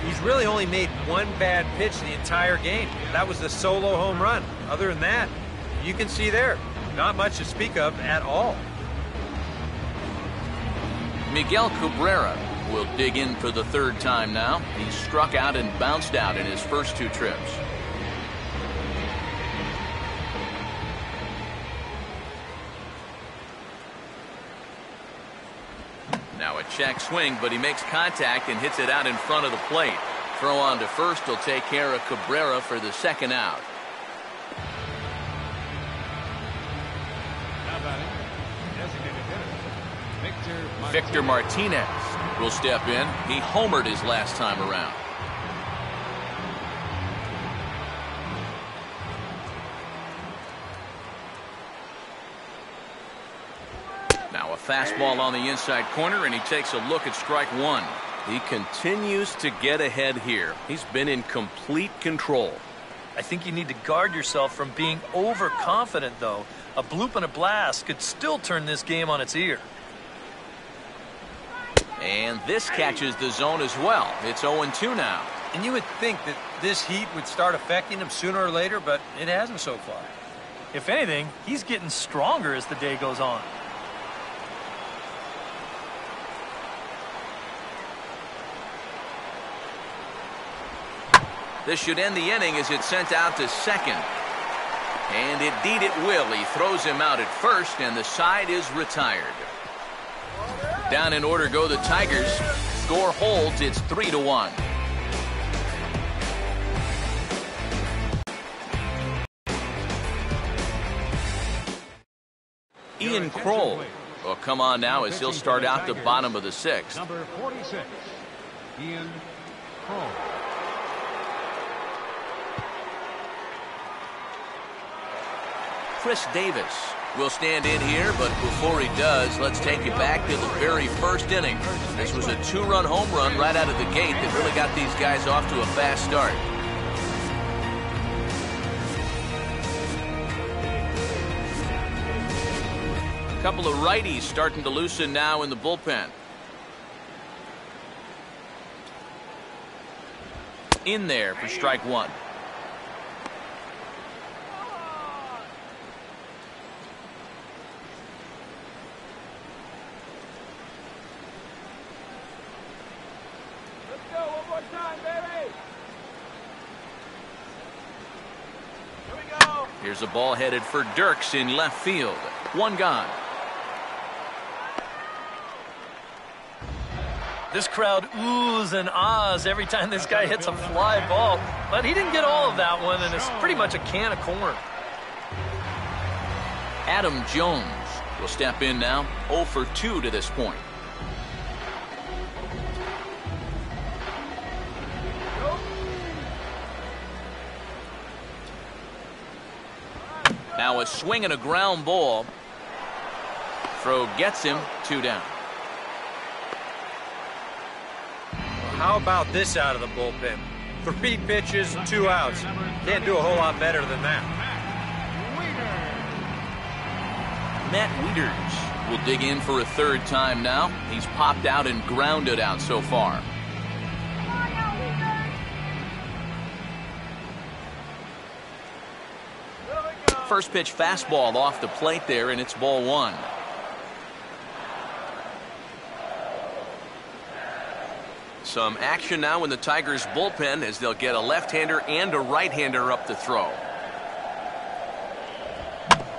He's really only made 1 bad pitch the entire game. That was the solo home run. Other than that, you can see there, not much to speak of at all. Miguel Cabrera will dig in for the 3rd time now. He struck out and bounced out in his first 2 trips. Now a check swing, but he makes contact and hits it out in front of the plate. Throw on to first will take care of Cabrera for the 2nd out. Now batting, designated hitter, Victor Martinez will step in. He homered his last time around. Now a fastball on the inside corner, and he takes a look at strike 1. He continues to get ahead here. He's been in complete control. I think you need to guard yourself from being overconfident, though. A bloop and a blast could still turn this game on its ear. And this catches the zone as well. It's 0-2 now. And you would think that this heat would start affecting him sooner or later, but it hasn't so far. If anything, he's getting stronger as the day goes on. This should end the inning as it's sent out to second. And indeed it will. He throws him out at first, and the side is retired. Down in order go the Tigers. Score holds. It's 3-1. Ian Kroll will come on now as he'll start out the bottom of the 6th. Number 46, Ian Kroll. Chris Davis will stand in here, but before he does, let's take you back to the very first inning. This was a 2-run home run right out of the gate that really got these guys off to a fast start. A couple of righties starting to loosen now in the bullpen. In there for strike 1. Here's a ball headed for Dirks in left field. 1 gone. This crowd oohs and ahs every time this guy hits a fly ball. But he didn't get all of that one, and it's pretty much a can of corn. Adam Jones will step in now. 0 for 2 to this point. Now a swing and a ground ball. Throw gets him. 2 down. How about this out of the bullpen? 3 pitches, 2 outs. Can't do a whole lot better than that. Matt Wieters will dig in for a 3rd time now. He's popped out and grounded out so far. First pitch fastball off the plate there, and it's ball 1. Some action now in the Tigers bullpen as they'll get a left-hander and a right-hander up to throw.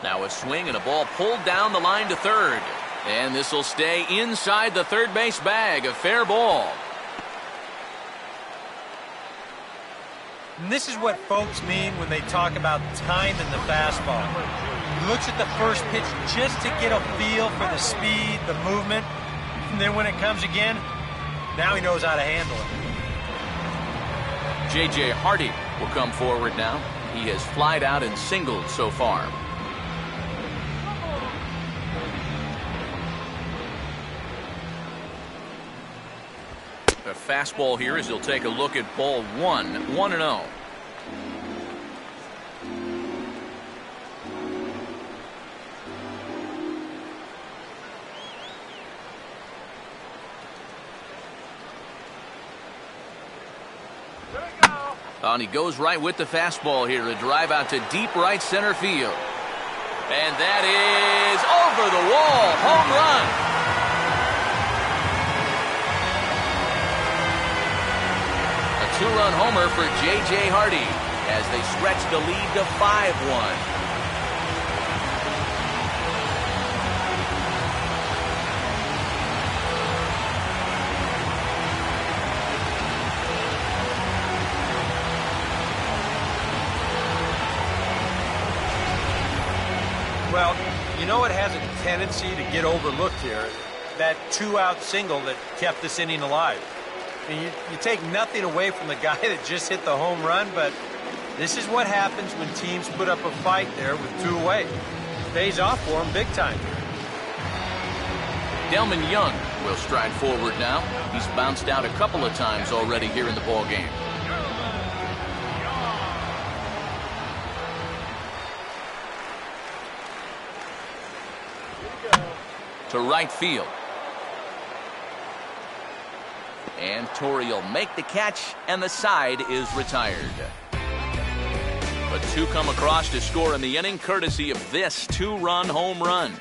Now a swing and a ball pulled down the line to 3rd. And this will stay inside the third base bag. A fair ball. And this is what folks mean when they talk about time in the fastball. He looks at the first pitch just to get a feel for the speed, the movement, and then when it comes again, now he knows how to handle it. J.J. Hardy will come forward now. He has flied out and singled so far. A fastball here as he'll take a look at ball 1. 1-0. And he goes right with the fastball here. A drive out to deep right center field. And that is over the wall. Home run. A 2-run homer for J.J. Hardy as they stretch the lead to 5-1. Well, you know it has a tendency to get overlooked here. That 2-out single that kept this inning alive. I mean, you take nothing away from the guy that just hit the home run, but this is what happens when teams put up a fight there with 2 away. Pays off for him big time. Delman Young will stride forward now. He's bounced out a couple of times already here in the ball game. To right field. And Torrey will make the catch, and the side is retired. But 2 come across to score in the inning, courtesy of this 2-run home run.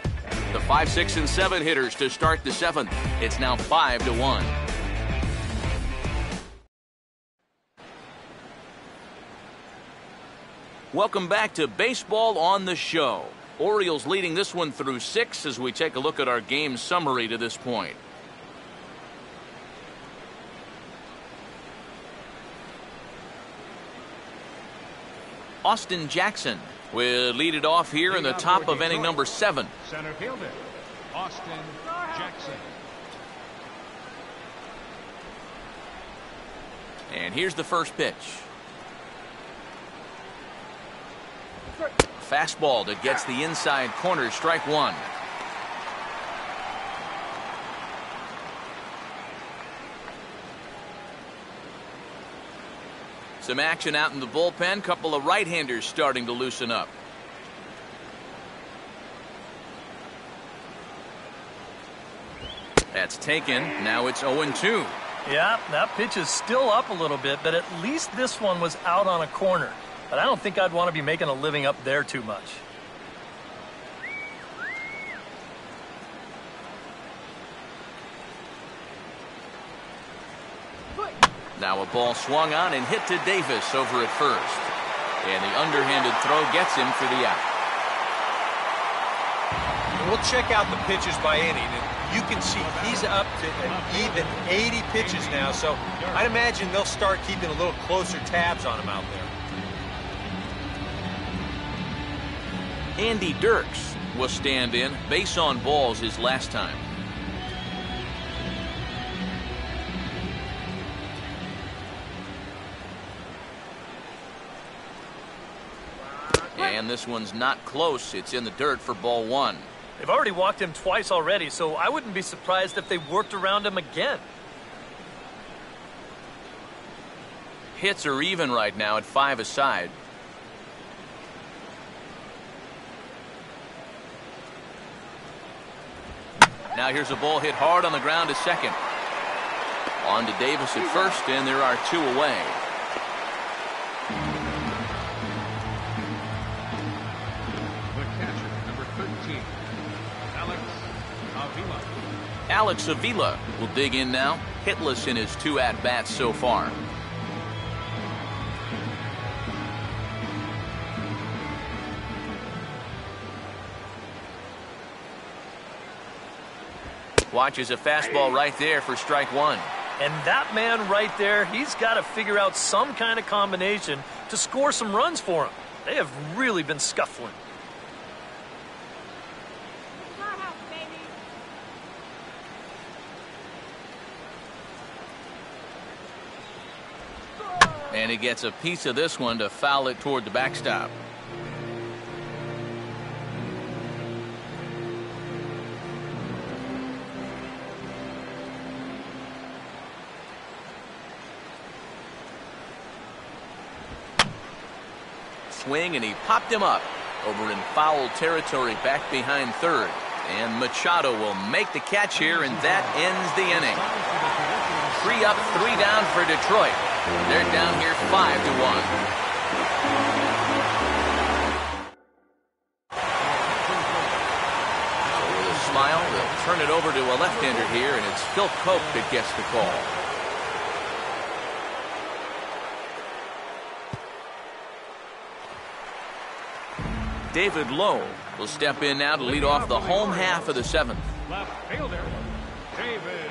The 5, 6, and 7 hitters to start the 7th. It's now 5-1. Welcome back to Baseball on the Show. Orioles leading this one through 6 as we take a look at our game summary to this point. Austin Jackson We'll lead it off here in the top of inning number 7. Center fielder, Austin Jackson. And here's the first pitch. Fastball that gets the inside corner, strike 1. Some action out in the bullpen. Couple of right-handers starting to loosen up. That's taken. Now it's 0-2. Yeah, that pitch is still up a little bit, but at least this one was out on a corner. But I don't think I'd want to be making a living up there too much. Now a ball swung on and hit to Davis over at first. And the underhanded throw gets him for the out. And we'll check out the pitches by inning. And you can see he's up to an even 80 pitches now. So I'd imagine they'll start keeping a little closer tabs on him out there. Andy Dirks will stand in. Base on balls his last time. And this one's not close. It's in the dirt for ball 1. They've already walked him twice already, so I wouldn't be surprised if they worked around him again. Hits are even right now at 5 aside. Now here's a ball hit hard on the ground to second. On to Davis at first, and there are 2 away. Alex Avila will dig in now, hitless in his 2 at-bats so far. Watches a fastball right there for strike 1. And that man right there, he's got to figure out some kind of combination to score some runs for him. They have really been scuffling. And he gets a piece of this one to foul it toward the backstop. Swing, and he popped him up over in foul territory back behind third. And Machado will make the catch here, and that ends the inning. 3 up, 3 down for Detroit. They're down here 5-1. So with a smile, they'll turn it over to a left-hander here, and it's Phil Coke that gets the call. David Lowe will step in now to lead off the home half of the 7th. Left fielder, David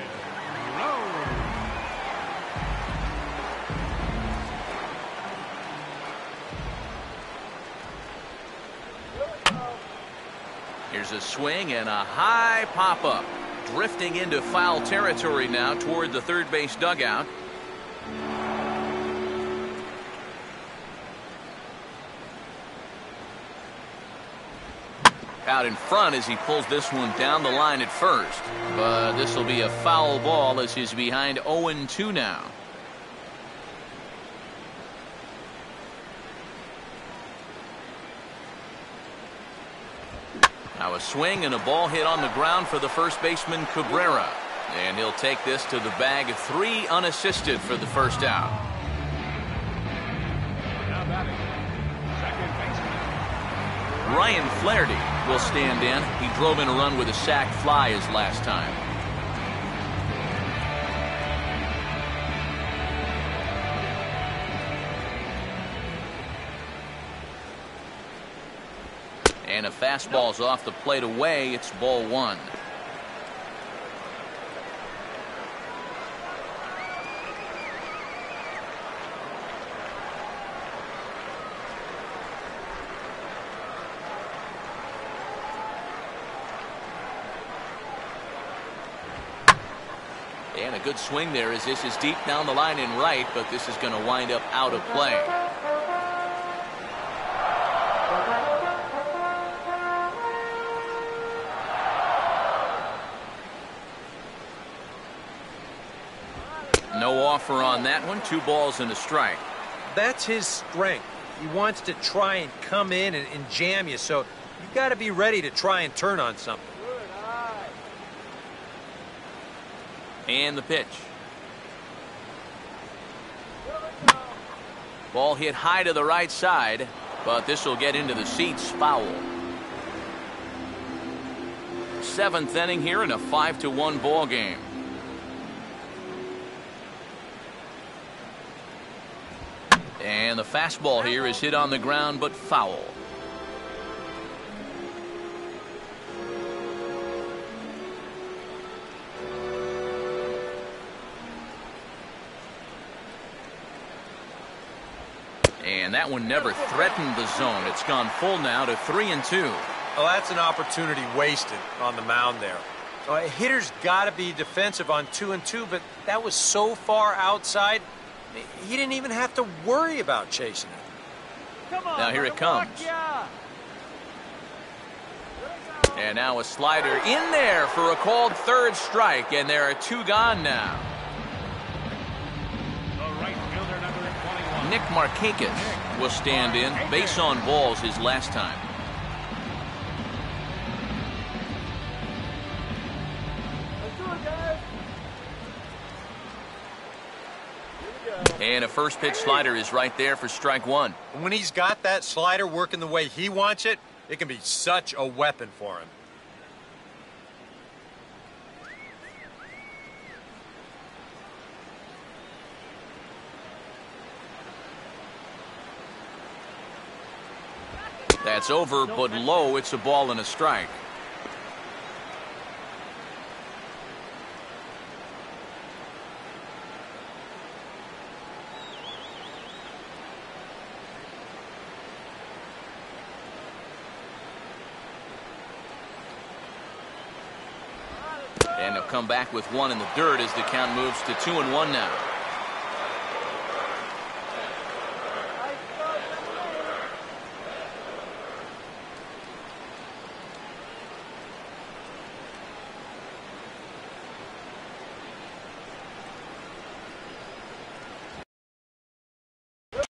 Lowe. Here's a swing and a high pop-up. Drifting into foul territory now toward the third base dugout. Out in front as he pulls this one down the line at first. But this will be a foul ball as he's behind 0-2 now. Now a swing and a ball hit on the ground for the first baseman Cabrera. And he'll take this to the bag of 3 unassisted for the first out. Now batting, second baseman Ryan Flaherty will stand in. He drove in a run with a sac fly his last time. And a fastball's off the plate away. It's ball 1. good swing there as this is deep down the line in right, but this is going to wind up out of play. No offer on that one. 2 balls and a strike. That's his strength. He wants to try and come in and jam you, so you've got to be ready to try and turn on something. And the pitch. Ball hit high to the right side, but this will get into the seats, foul. 7th inning here in a 5-1 ball game. And the fastball here is hit on the ground, but foul. And that one never threatened the zone. It's gone full now to 3-2. Well, that's an opportunity wasted on the mound there. Hitters got to be defensive on 2-2, but that was so far outside, he didn't even have to worry about chasing it. Come on, now here it comes. And now a slider in there for a called 3rd strike, and there are 2 gone now. The right fielder, number 21. Nick Markakis will stand in. Base on balls his last time. And a first pitch slider is right there for strike 1. When he's got that slider working the way he wants it, it can be such a weapon for him. That's over, but low. It's a ball and a strike. And they'll come back with 1 in the dirt as the count moves to 2-1 now.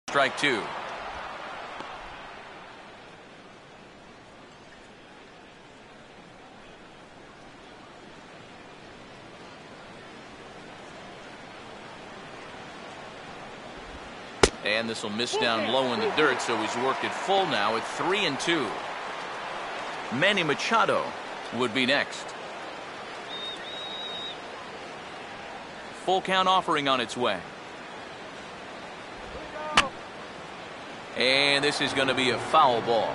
Strike 2. And this will miss down low in the dirt, so he's worked it full now at 3-2. Manny Machado would be next. Full count offering on its way. And this is going to be a foul ball.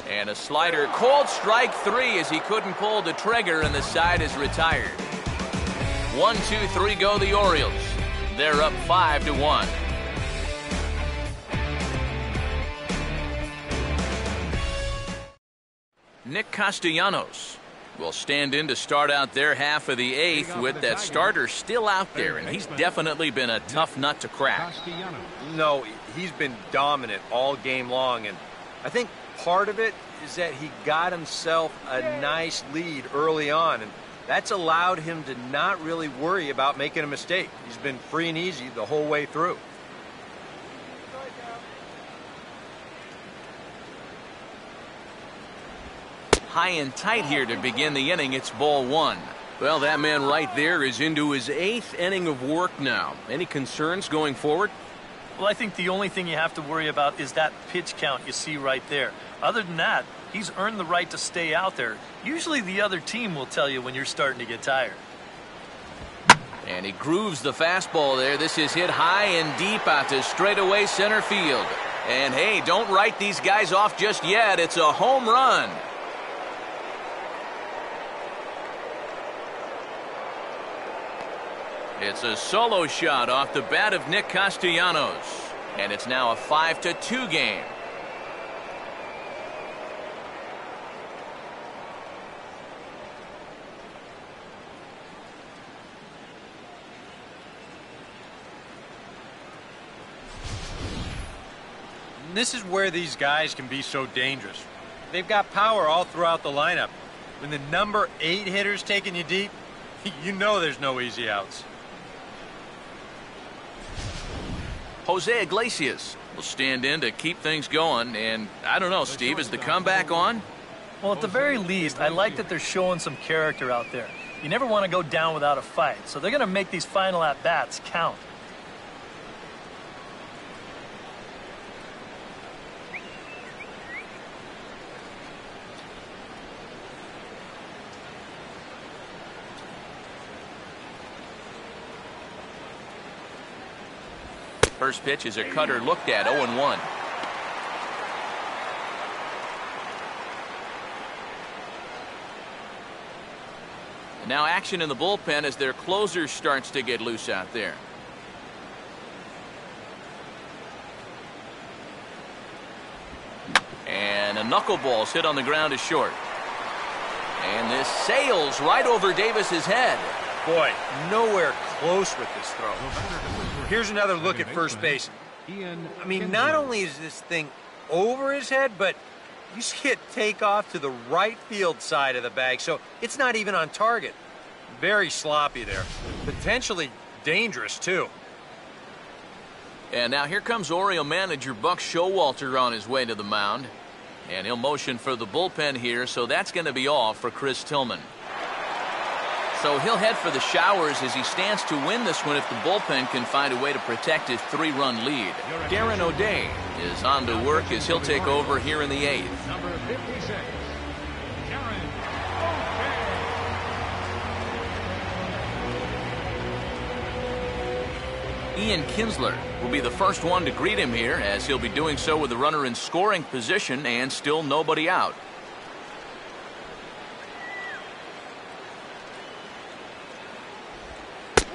And a slider, called strike 3 as he couldn't pull the trigger, and the side is retired. 1, 2, 3 go the Orioles. They're up 5-1. Nick Castellanos will stand in to start out their half of the 8th with that starter still out there, and he's definitely been a tough nut to crack. No, he's been dominant all game long, and I think part of it is that he got himself a nice lead early on, and that's allowed him to not really worry about making a mistake. He's been free and easy the whole way through. High and tight here to begin the inning. It's ball 1. Well, that man right there is into his 8th inning of work now. Any concerns going forward? Well, I think the only thing you have to worry about is that pitch count you see right there. Other than that, he's earned the right to stay out there. Usually the other team will tell you when you're starting to get tired. And he grooves the fastball there. This is hit high and deep out to straightaway center field. And hey, don't write these guys off just yet. It's a home run. It's a solo shot off the bat of Nick Castellanos. And it's now a 5-2 game. And this is where these guys can be so dangerous. They've got power all throughout the lineup. When the number 8 hitter's taking you deep, you know there's no easy outs. Jose Iglesias will stand in to keep things going. And I don't know, Steve, is the comeback on? Well, at the very least, I like that they're showing some character out there. You never want to go down without a fight, so they're going to make these final at-bats count. First pitch is a cutter looked at, 0-1. Now action in the bullpen as their closer starts to get loose out there. And a knuckleball's hit on the ground to short. And this sails right over Davis's head. Boy, nowhere close with this throw. Here's another look at first base. I mean, not only is this thing over his head, but you see it take off to the right field side of the bag, so it's not even on target. Very sloppy there. Potentially dangerous, too. And now here comes Oriole manager Buck Showalter on his way to the mound. And he'll motion for the bullpen here, so that's going to be all for Chris Tillman. So he'll head for the showers as he stands to win this one if the bullpen can find a way to protect his 3-run lead. Darren O'Day is on to work as he'll take over here in the 8th. Number 56, Darren O'Day. Ian Kinsler will be the first one to greet him here, as he'll be doing so with the runner in scoring position and still nobody out.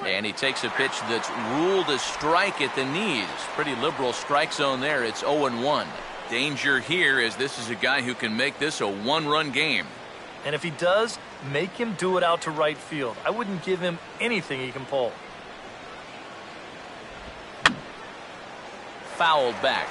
And he takes a pitch that's ruled a strike at the knees. Pretty liberal strike zone there. It's 0-1. Danger here, as this is a guy who can make this a 1-run game. And if he does, make him do it out to right field. I wouldn't give him anything he can pull. Fouled back.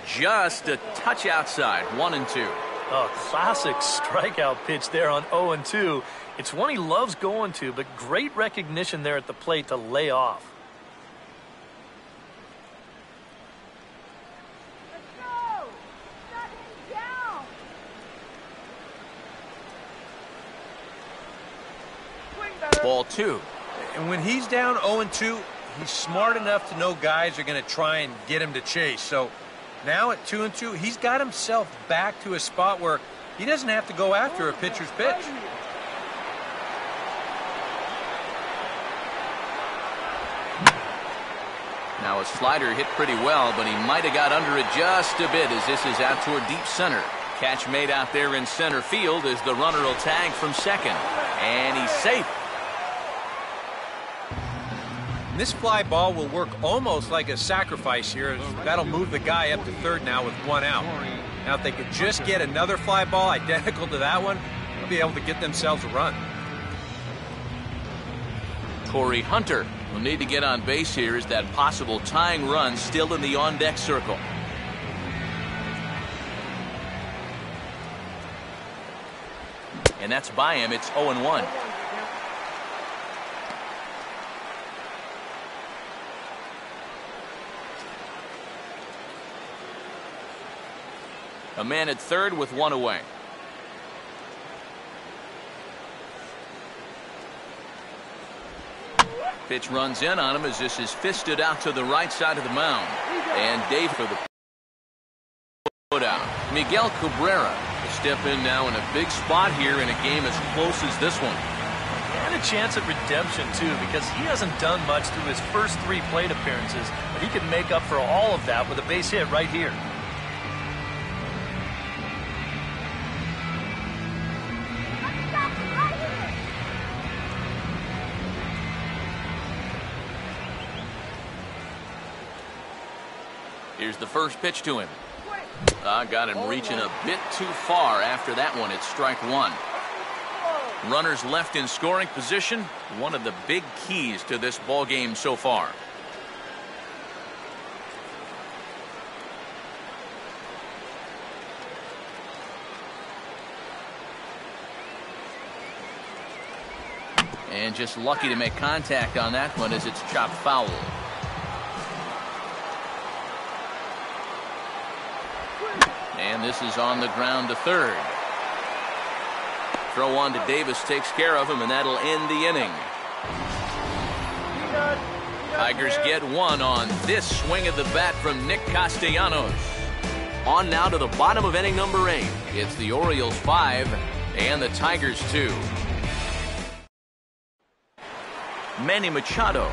Just a touch outside, 1-2. A classic strikeout pitch there on 0-2. It's one he loves going to, but great recognition there at the plate to lay off. Let's go! Shut him down! Swing better. Ball 2. And when he's down 0-2, he's smart enough to know guys are going to try and get him to chase. So now at 2-2, he's got himself back to a spot where he doesn't have to go after a pitcher's pitch. Now a slider hit pretty well, but he might have got under it just a bit as this is out toward deep center. Catch made out there in center field as the runner will tag from second. And he's safe. This fly ball will work almost like a sacrifice here. That'll move the guy up to third now with 1 out. Now, if they could just get another fly ball identical to that one, they'll be able to get themselves a run. Corey Hunter will need to get on base here as that possible tying run still in the on-deck circle. And that's by him. It's 0-1. A man at third with 1 away. Pitch runs in on him as this is fisted out to the right side of the mound. And Dave for the put out. Miguel Cabrera will step in now in a big spot here in a game as close as this one. And a chance at redemption, too, because he hasn't done much through his first 3 plate appearances, but he could make up for all of that with a base hit right here. Here's the first pitch to him. Got him reaching a bit too far after that one. It's strike one. Runners left in scoring position, one of the big keys to this ball game so far. And just lucky to make contact on that one as it's chopped foul. And this is on the ground to third. Throw on to Davis takes care of him, and that'll end the inning. Tigers get one on this swing of the bat from Nick Castellanos. On now to the bottom of inning number 8. It's the Orioles 5 and the Tigers 2. Manny Machado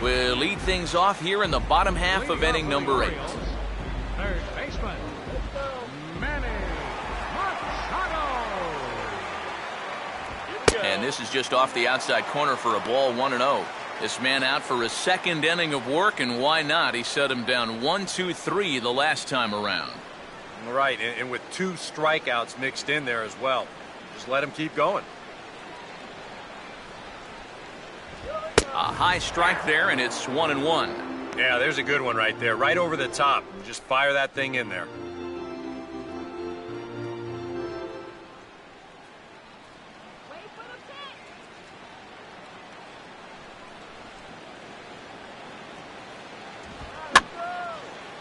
will lead things off here in the bottom half of inning number 8. Third baseman, Manny Machado. And this is just off the outside corner for a ball, 1-0. This man out for a second inning of work, and why not? He set him down 1-2-3 the last time around. Right, and with 2 strikeouts mixed in there as well. Just let him keep going. A high strike there, and it's 1-1. Yeah, there's a good one right there, right over the top. Just fire that thing in there.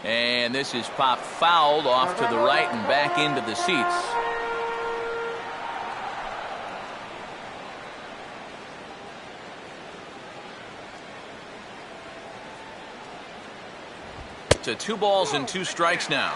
And this is popped fouled off to the right and back into the seats. To 2 balls and 2 strikes now.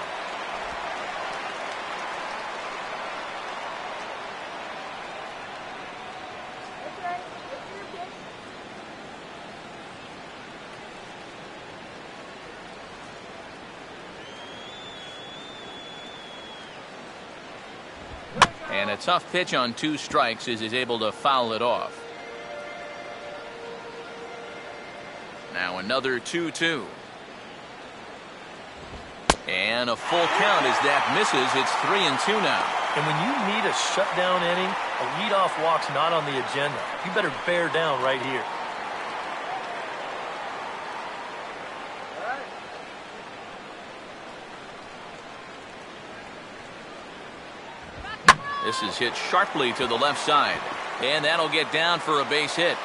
And a tough pitch on 2 strikes as he's able to foul it off. Now another 2-2. And a full count as that misses. It's 3-2 now. And when you need a shutdown inning, a leadoff walk's not on the agenda. You better bear down right here. This is hit sharply to the left side. And that'll get down for a base hit.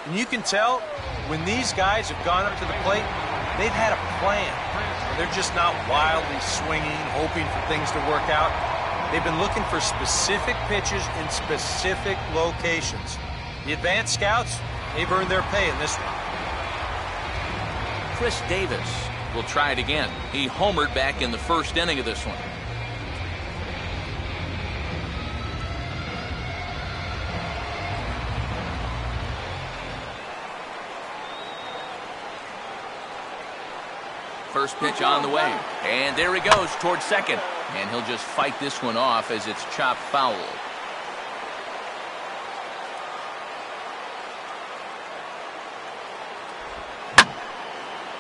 And you can tell when these guys have gone up to the plate, they've had a plan. They're just not wildly swinging, hoping for things to work out. They've been looking for specific pitches in specific locations. The advanced scouts, they've earned their pay in this one. Chris Davis will try it again. He homered back in the first inning of this one. First pitch on the way. And there he goes towards second. And he'll just fight this one off as it's chopped foul.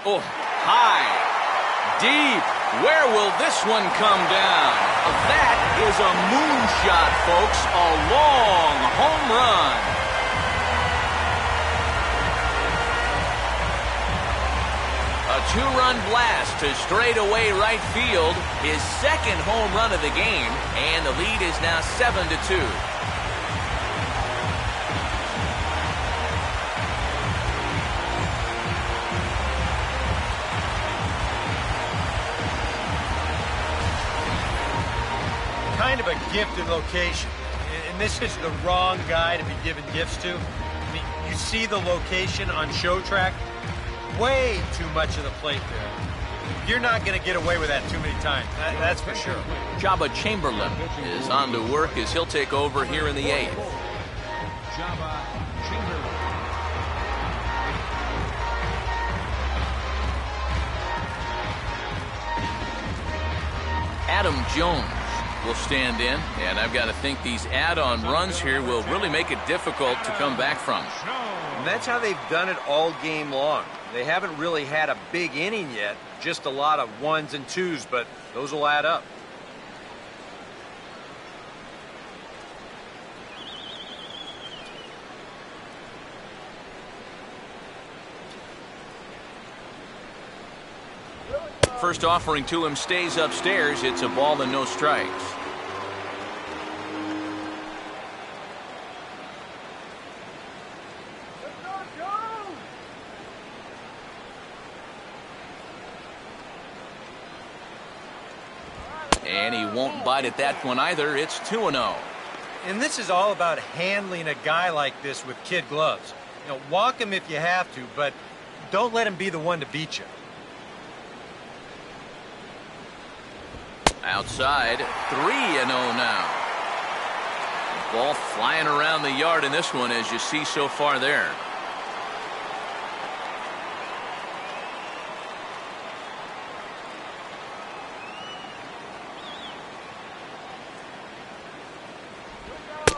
Oh, high, deep. Where will this one come down? That is a moonshot, folks. A long home run. A 2-run blast to straightaway right field. His second home run of the game. And the lead is now 7-2. Kind of a gifted location, and this is the wrong guy to be giving gifts to. I mean, you see the location on show track, way too much of the plate there. You're not going to get away with that too many times, that's for sure. Jabba Chamberlain is on to work as he'll take over here in the 8th. Jabba Chamberlain. Adam Jones will stand in, and I've got to think these add-on runs here will really make it difficult to come back from. And that's how they've done it all game long. They haven't really had a big inning yet, just a lot of 1s and 2s, but those will add up. First offering to him stays upstairs. It's a ball and no strikes. And he won't bite at that one either. It's 2-0. And this is all about handling a guy like this with kid gloves. You know, walk him if you have to, but don't let him be the one to beat you. Outside, 3-0 now. Ball flying around the yard in this one, as you see so far there.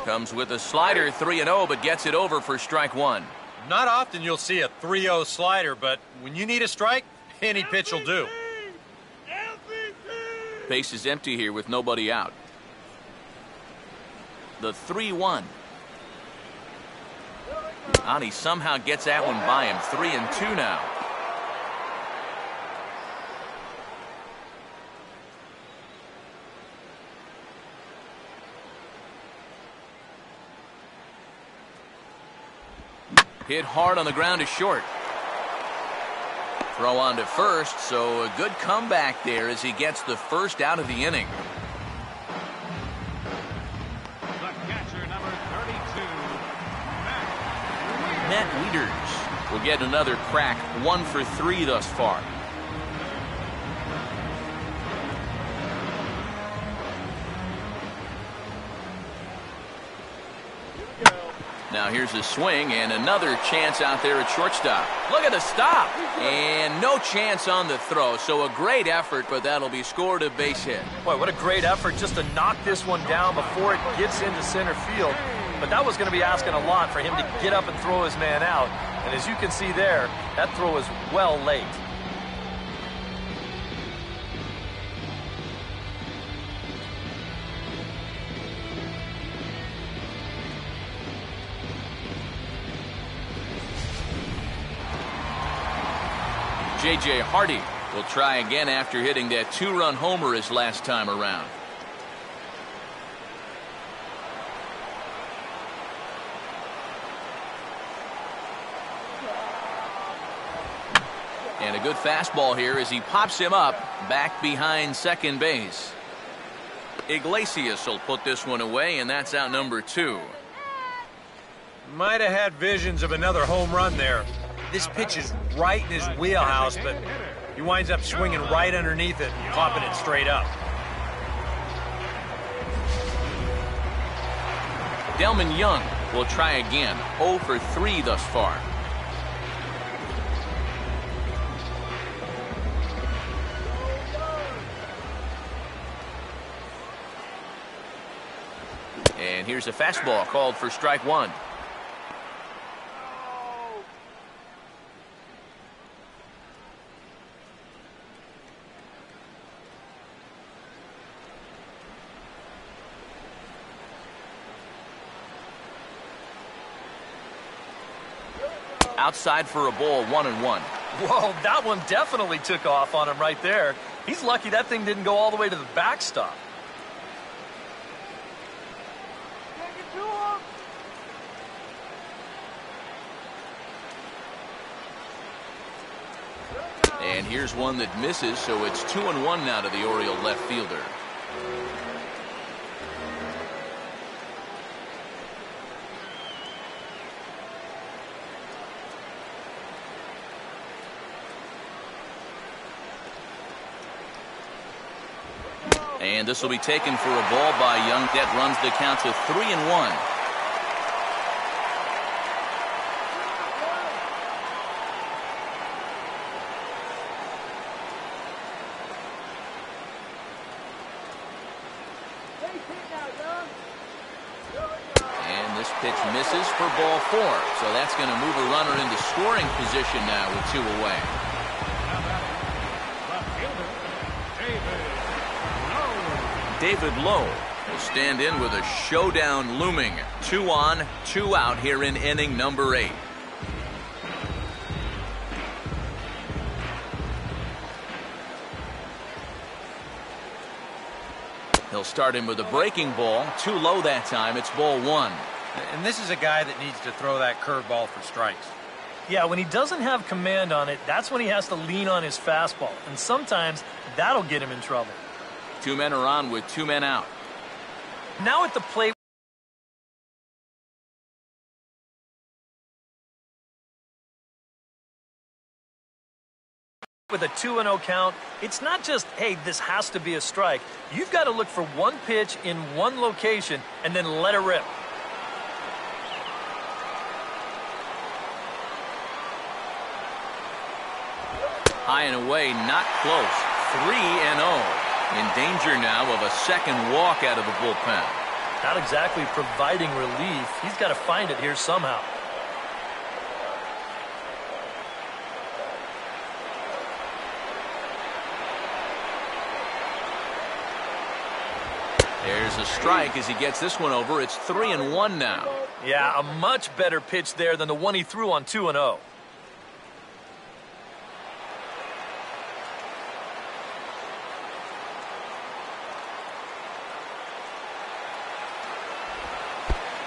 Comes with a slider, 3-0, but gets it over for strike one. Not often you'll see a 3-0 slider, but when you need a strike, any pitch will do. Base is empty here with nobody out. The 3-1. And he somehow gets that one by him. 3-2 now. Hit hard on the ground to short. Throw on to first, so a good comeback there as he gets the first out of the inning. The catcher, number 32, Matt Wieters will get another crack, 1 for 3 thus far. Now here's a swing and another chance out there at shortstop. Look at the stop. And no chance on the throw. So a great effort, but that'll be scored a base hit. Boy, what a great effort just to knock this one down before it gets into center field. But that was going to be asking a lot for him to get up and throw his man out. And as you can see there, that throw is well late. J.J. Hardy will try again after hitting that 2-run homer his last time around. And a good fastball here as he pops him up back behind second base. Iglesias will put this one away, and that's out number 2. Might have had visions of another home run there. This pitch is right in his wheelhouse, but he winds up swinging right underneath it and popping it straight up. Delman Young will try again. 0 for 3 thus far. And here's a fastball called for strike one. Outside for a ball, 1-1. Whoa, that one definitely took off on him right there. He's lucky that thing didn't go all the way to the backstop. And here's one that misses, so it's 2-1 now to the Oriole left fielder. And this will be taken for a ball by Young. That runs the count to 3-1. And this pitch misses for ball 4. So that's going to move a runner into scoring position now with 2 away. David Lowe will stand in with a showdown looming. 2 on, 2 out here in inning number 8. He'll start him with a breaking ball. Too low that time. It's ball 1. And this is a guy that needs to throw that curveball for strikes. Yeah, when he doesn't have command on it, that's when he has to lean on his fastball. And sometimes that'll get him in trouble. 2 men are on with 2 men out. Now at the plate. With a 2-0 count, it's not just, hey, this has to be a strike. You've got to look for one pitch in one location and then let it rip. High and away, not close. 3-0. In danger now of a second walk out of the bullpen. Not exactly providing relief. He's got to find it here somehow. There's a strike as he gets this one over. It's 3-1 now. Yeah, a much better pitch there than the one he threw on 2-0.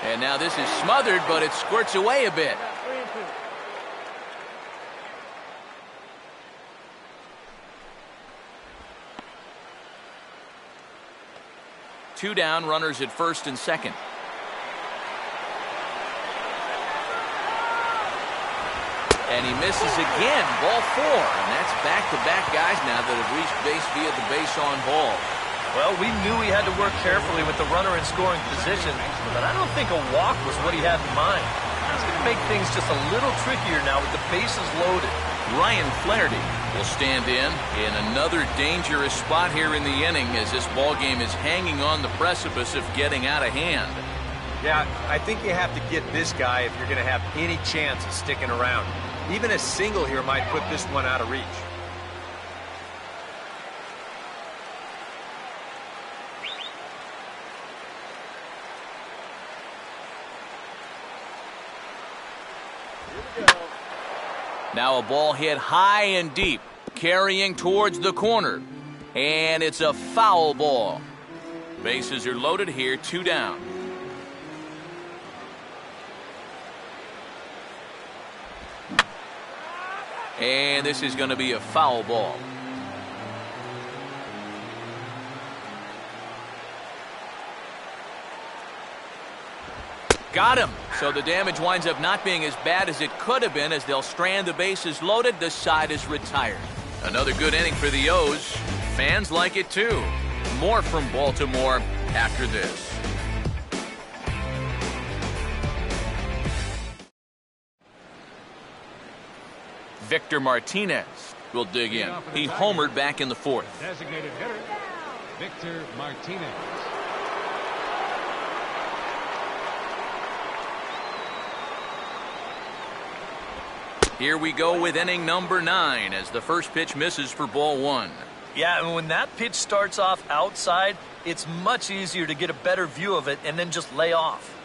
And now this is smothered, but it squirts away a bit. Two down, runners at first and second. And he misses again, ball 4. And that's back-to-back guys now that have reached base via the base on ball. Well, we knew he had to work carefully with the runner in scoring position, but I don't think a walk was what he had in mind. That's going to make things just a little trickier now with the bases loaded. Ryan Flaherty will stand in another dangerous spot here in the inning as this ball game is hanging on the precipice of getting out of hand. Yeah, I think you have to get this guy if you're going to have any chance of sticking around. Even a single here might put this one out of reach. Now a ball hit high and deep, carrying towards the corner. And it's a foul ball. Bases are loaded here, 2 down. And this is going to be a foul ball. Got him. So the damage winds up not being as bad as it could have been as they'll strand the bases loaded. The side is retired. Another good inning for the O's. Fans like it too. More from Baltimore after this. Victor Martinez will dig in. He homered back in the 4th. Designated hitter, Victor Martinez. Here we go with inning number 9 as the first pitch misses for ball 1. Yeah, and when that pitch starts off outside, it's much easier to get a better view of it and then just lay off.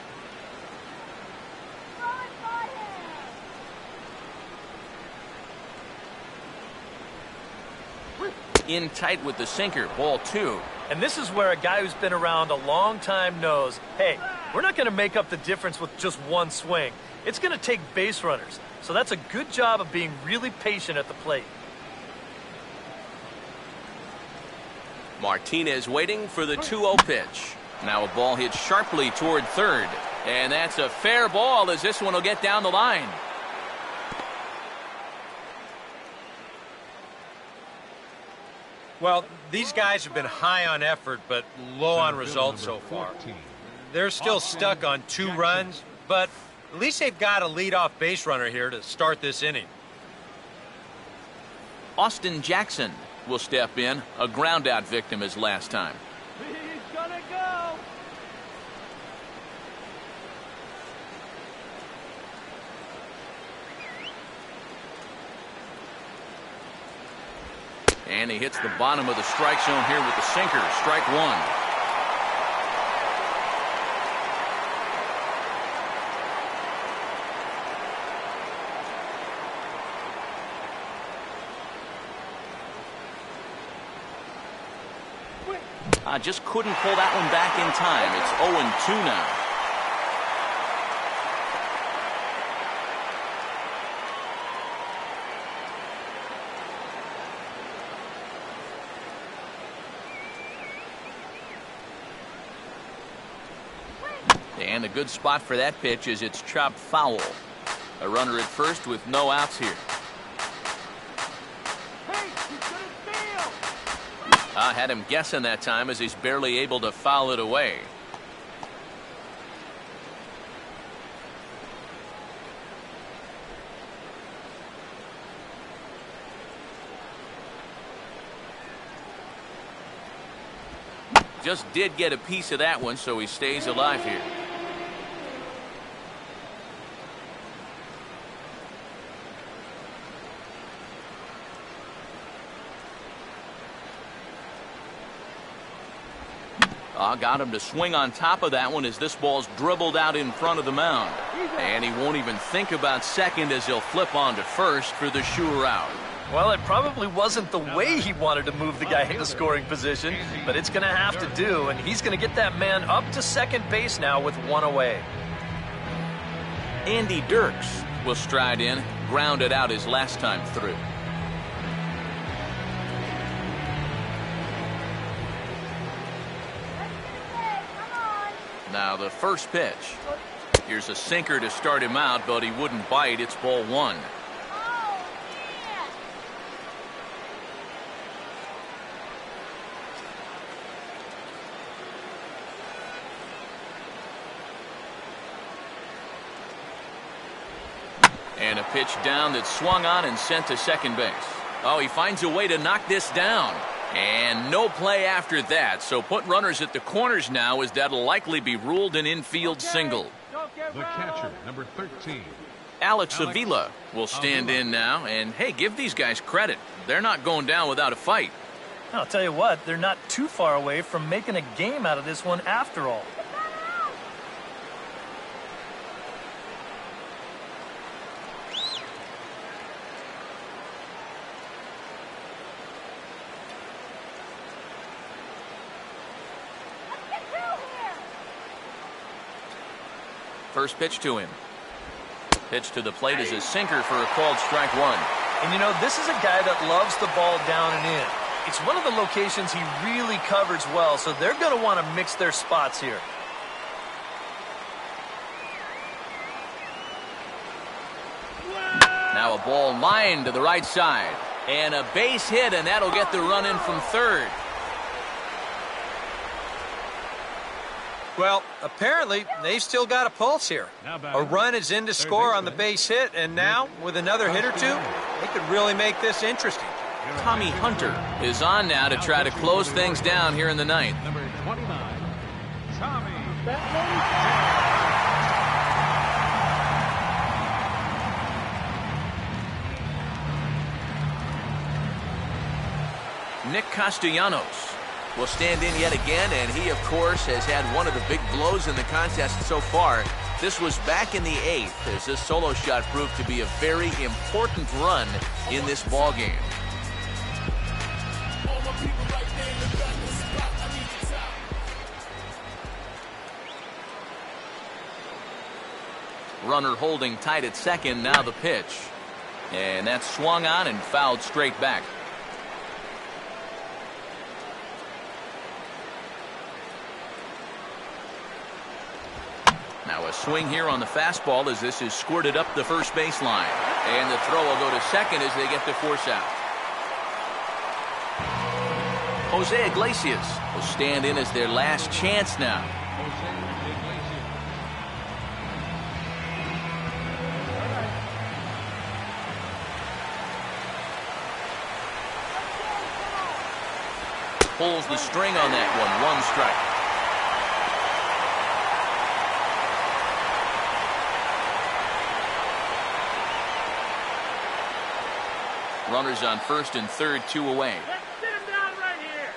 In tight with the sinker, ball 2. And this is where a guy who's been around a long time knows, hey, we're not going to make up the difference with just one swing. It's going to take base runners. So that's a good job of being really patient at the plate. Martinez waiting for the 2-0 pitch. Now a ball hit sharply toward third. And that's a fair ball as this one will get down the line. Well, these guys have been high on effort, but low on results so far. They're still stuck on 2 runs, but at least they've got a leadoff base runner here to start this inning. Austin Jackson will step in, a ground out victim as last time. He's got Gonna go. And he hits the bottom of the strike zone here with the sinker. Strike one. I just couldn't pull that one back in time. It's 0-2 now. And a good spot for that pitch is it's chopped foul. A runner at first with no outs here. Hey, he's gonna steal. I had him guessing that time as he's barely able to foul it away. Just did get a piece of that one, so he stays alive here. Got him to swing on top of that one as this ball's dribbled out in front of the mound. And he won't even think about second as he'll flip on to first for the sure out. Well, it probably wasn't the way he wanted to move the guy into scoring position, but it's going to have to do, and he's going to get that man up to second base now with one away. Andy Dirks will stride in, grounded out his last time through. Now the first pitch. Here's a sinker to start him out, but he wouldn't bite. It's ball one. And a pitch down that's swung on and sent to second base. Oh, he finds a way to knock this down. And no play after that, so put runners at the corners now as that'll likely be ruled an infield single. The catcher, number 13. Alex Avila will stand in now, and hey, give these guys credit. They're not going down without a fight. I'll tell you what, they're not too far away from making a game out of this one after all. First pitch to him. Pitch to the plate is a sinker for a called strike one. And you know, this is a guy that loves the ball down and in. It's one of the locations he really covers well, so they're going to want to mix their spots here. Now a ball lined to the right side. And a base hit, and that'll get the run in from third. Well, apparently, they've still got a pulse here. A run is in to score on the base hit, and now, with another hit or two, they could really make this interesting. Tommy Hunter is on now to try to close things down here in the ninth. Number 29, Tommy. Nick Castellanos will stand in yet again, and he, of course, has had one of the big blows in the contest so far. This was back in the 8th as this solo shot proved to be a very important run in this ball game. Runner holding tight at second, now the pitch. And that's swung on and fouled straight back. Now a swing here on the fastball as this is squirted up the first baseline. And the throw will go to second as they get the force out. Jose Iglesias will stand in as their last chance now. Pulls the string on that one strike. Runners on first and third, 2 away. Let's sit him down right here.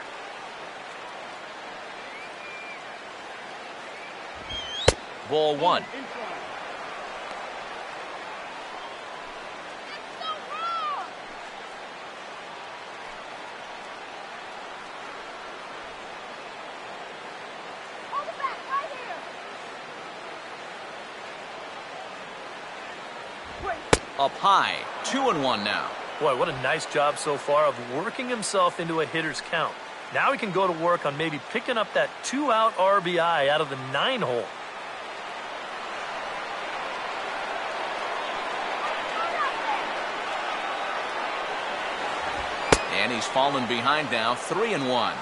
Ball 1. Inside. Up high, 2-1 now. Boy, what a nice job so far of working himself into a hitter's count. Now he can go to work on maybe picking up that 2-out RBI out of the 9-hole. And he's fallen behind now, 3-1.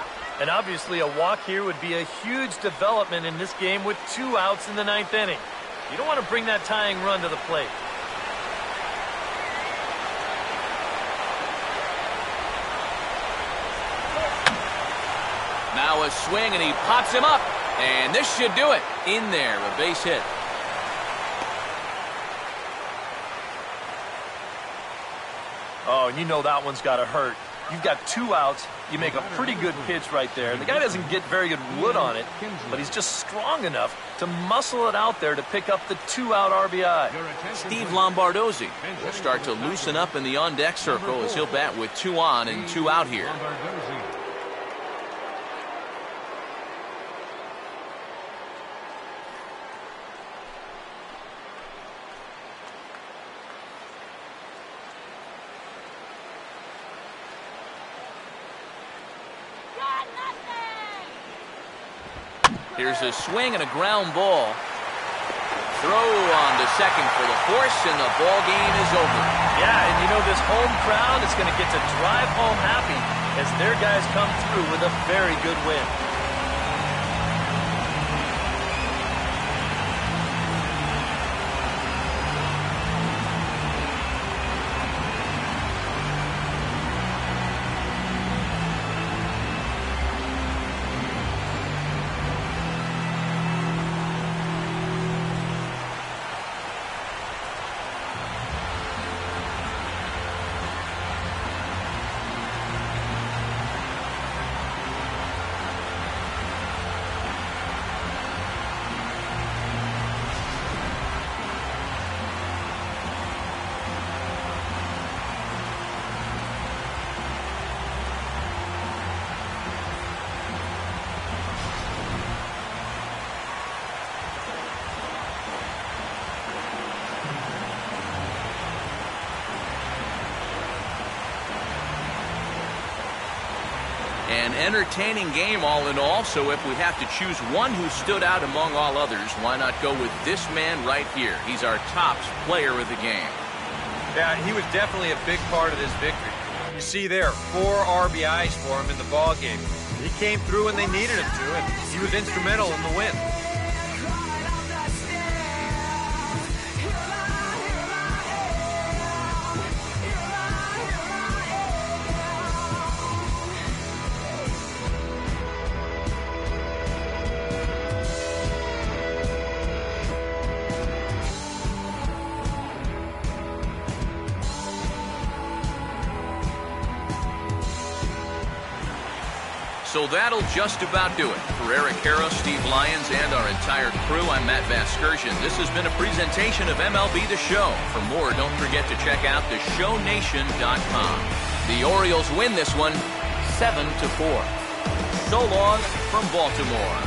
And obviously a walk here would be a huge development in this game with 2 outs in the 9th inning. You don't want to bring that tying run to the plate. Now a swing, and he pops him up. And this should do it. In there, a base hit. Oh, and you know that one's got to hurt. You've got 2 outs. You make a pretty good pitch right there. The guy doesn't get very good wood on it, but he's just strong enough to muscle it out there to pick up the 2-out RBI. Steve Lombardozzi will start to loosen up in the on-deck circle as he'll bat with 2 on and 2 out here. Here's a swing and a ground ball. Throw on to second for the force, and the ball game is over. Yeah, and you know this home crowd is going to get to drive home happy as their guys come through with a very good win. An entertaining game all in all, so if we have to choose one who stood out among all others, why not go with this man right here? He's our top player of the game. Yeah, he was definitely a big part of this victory. You see there, 4 RBIs for him in the ball game. He came through when they needed him to, and he was instrumental in the win. So that'll just about do it. For Eric Harrow, Steve Lyons, and our entire crew, I'm Matt Vasgersian. This has been a presentation of MLB The Show. For more, don't forget to check out theshownation.com. The Orioles win this one 7-4. So long from Baltimore.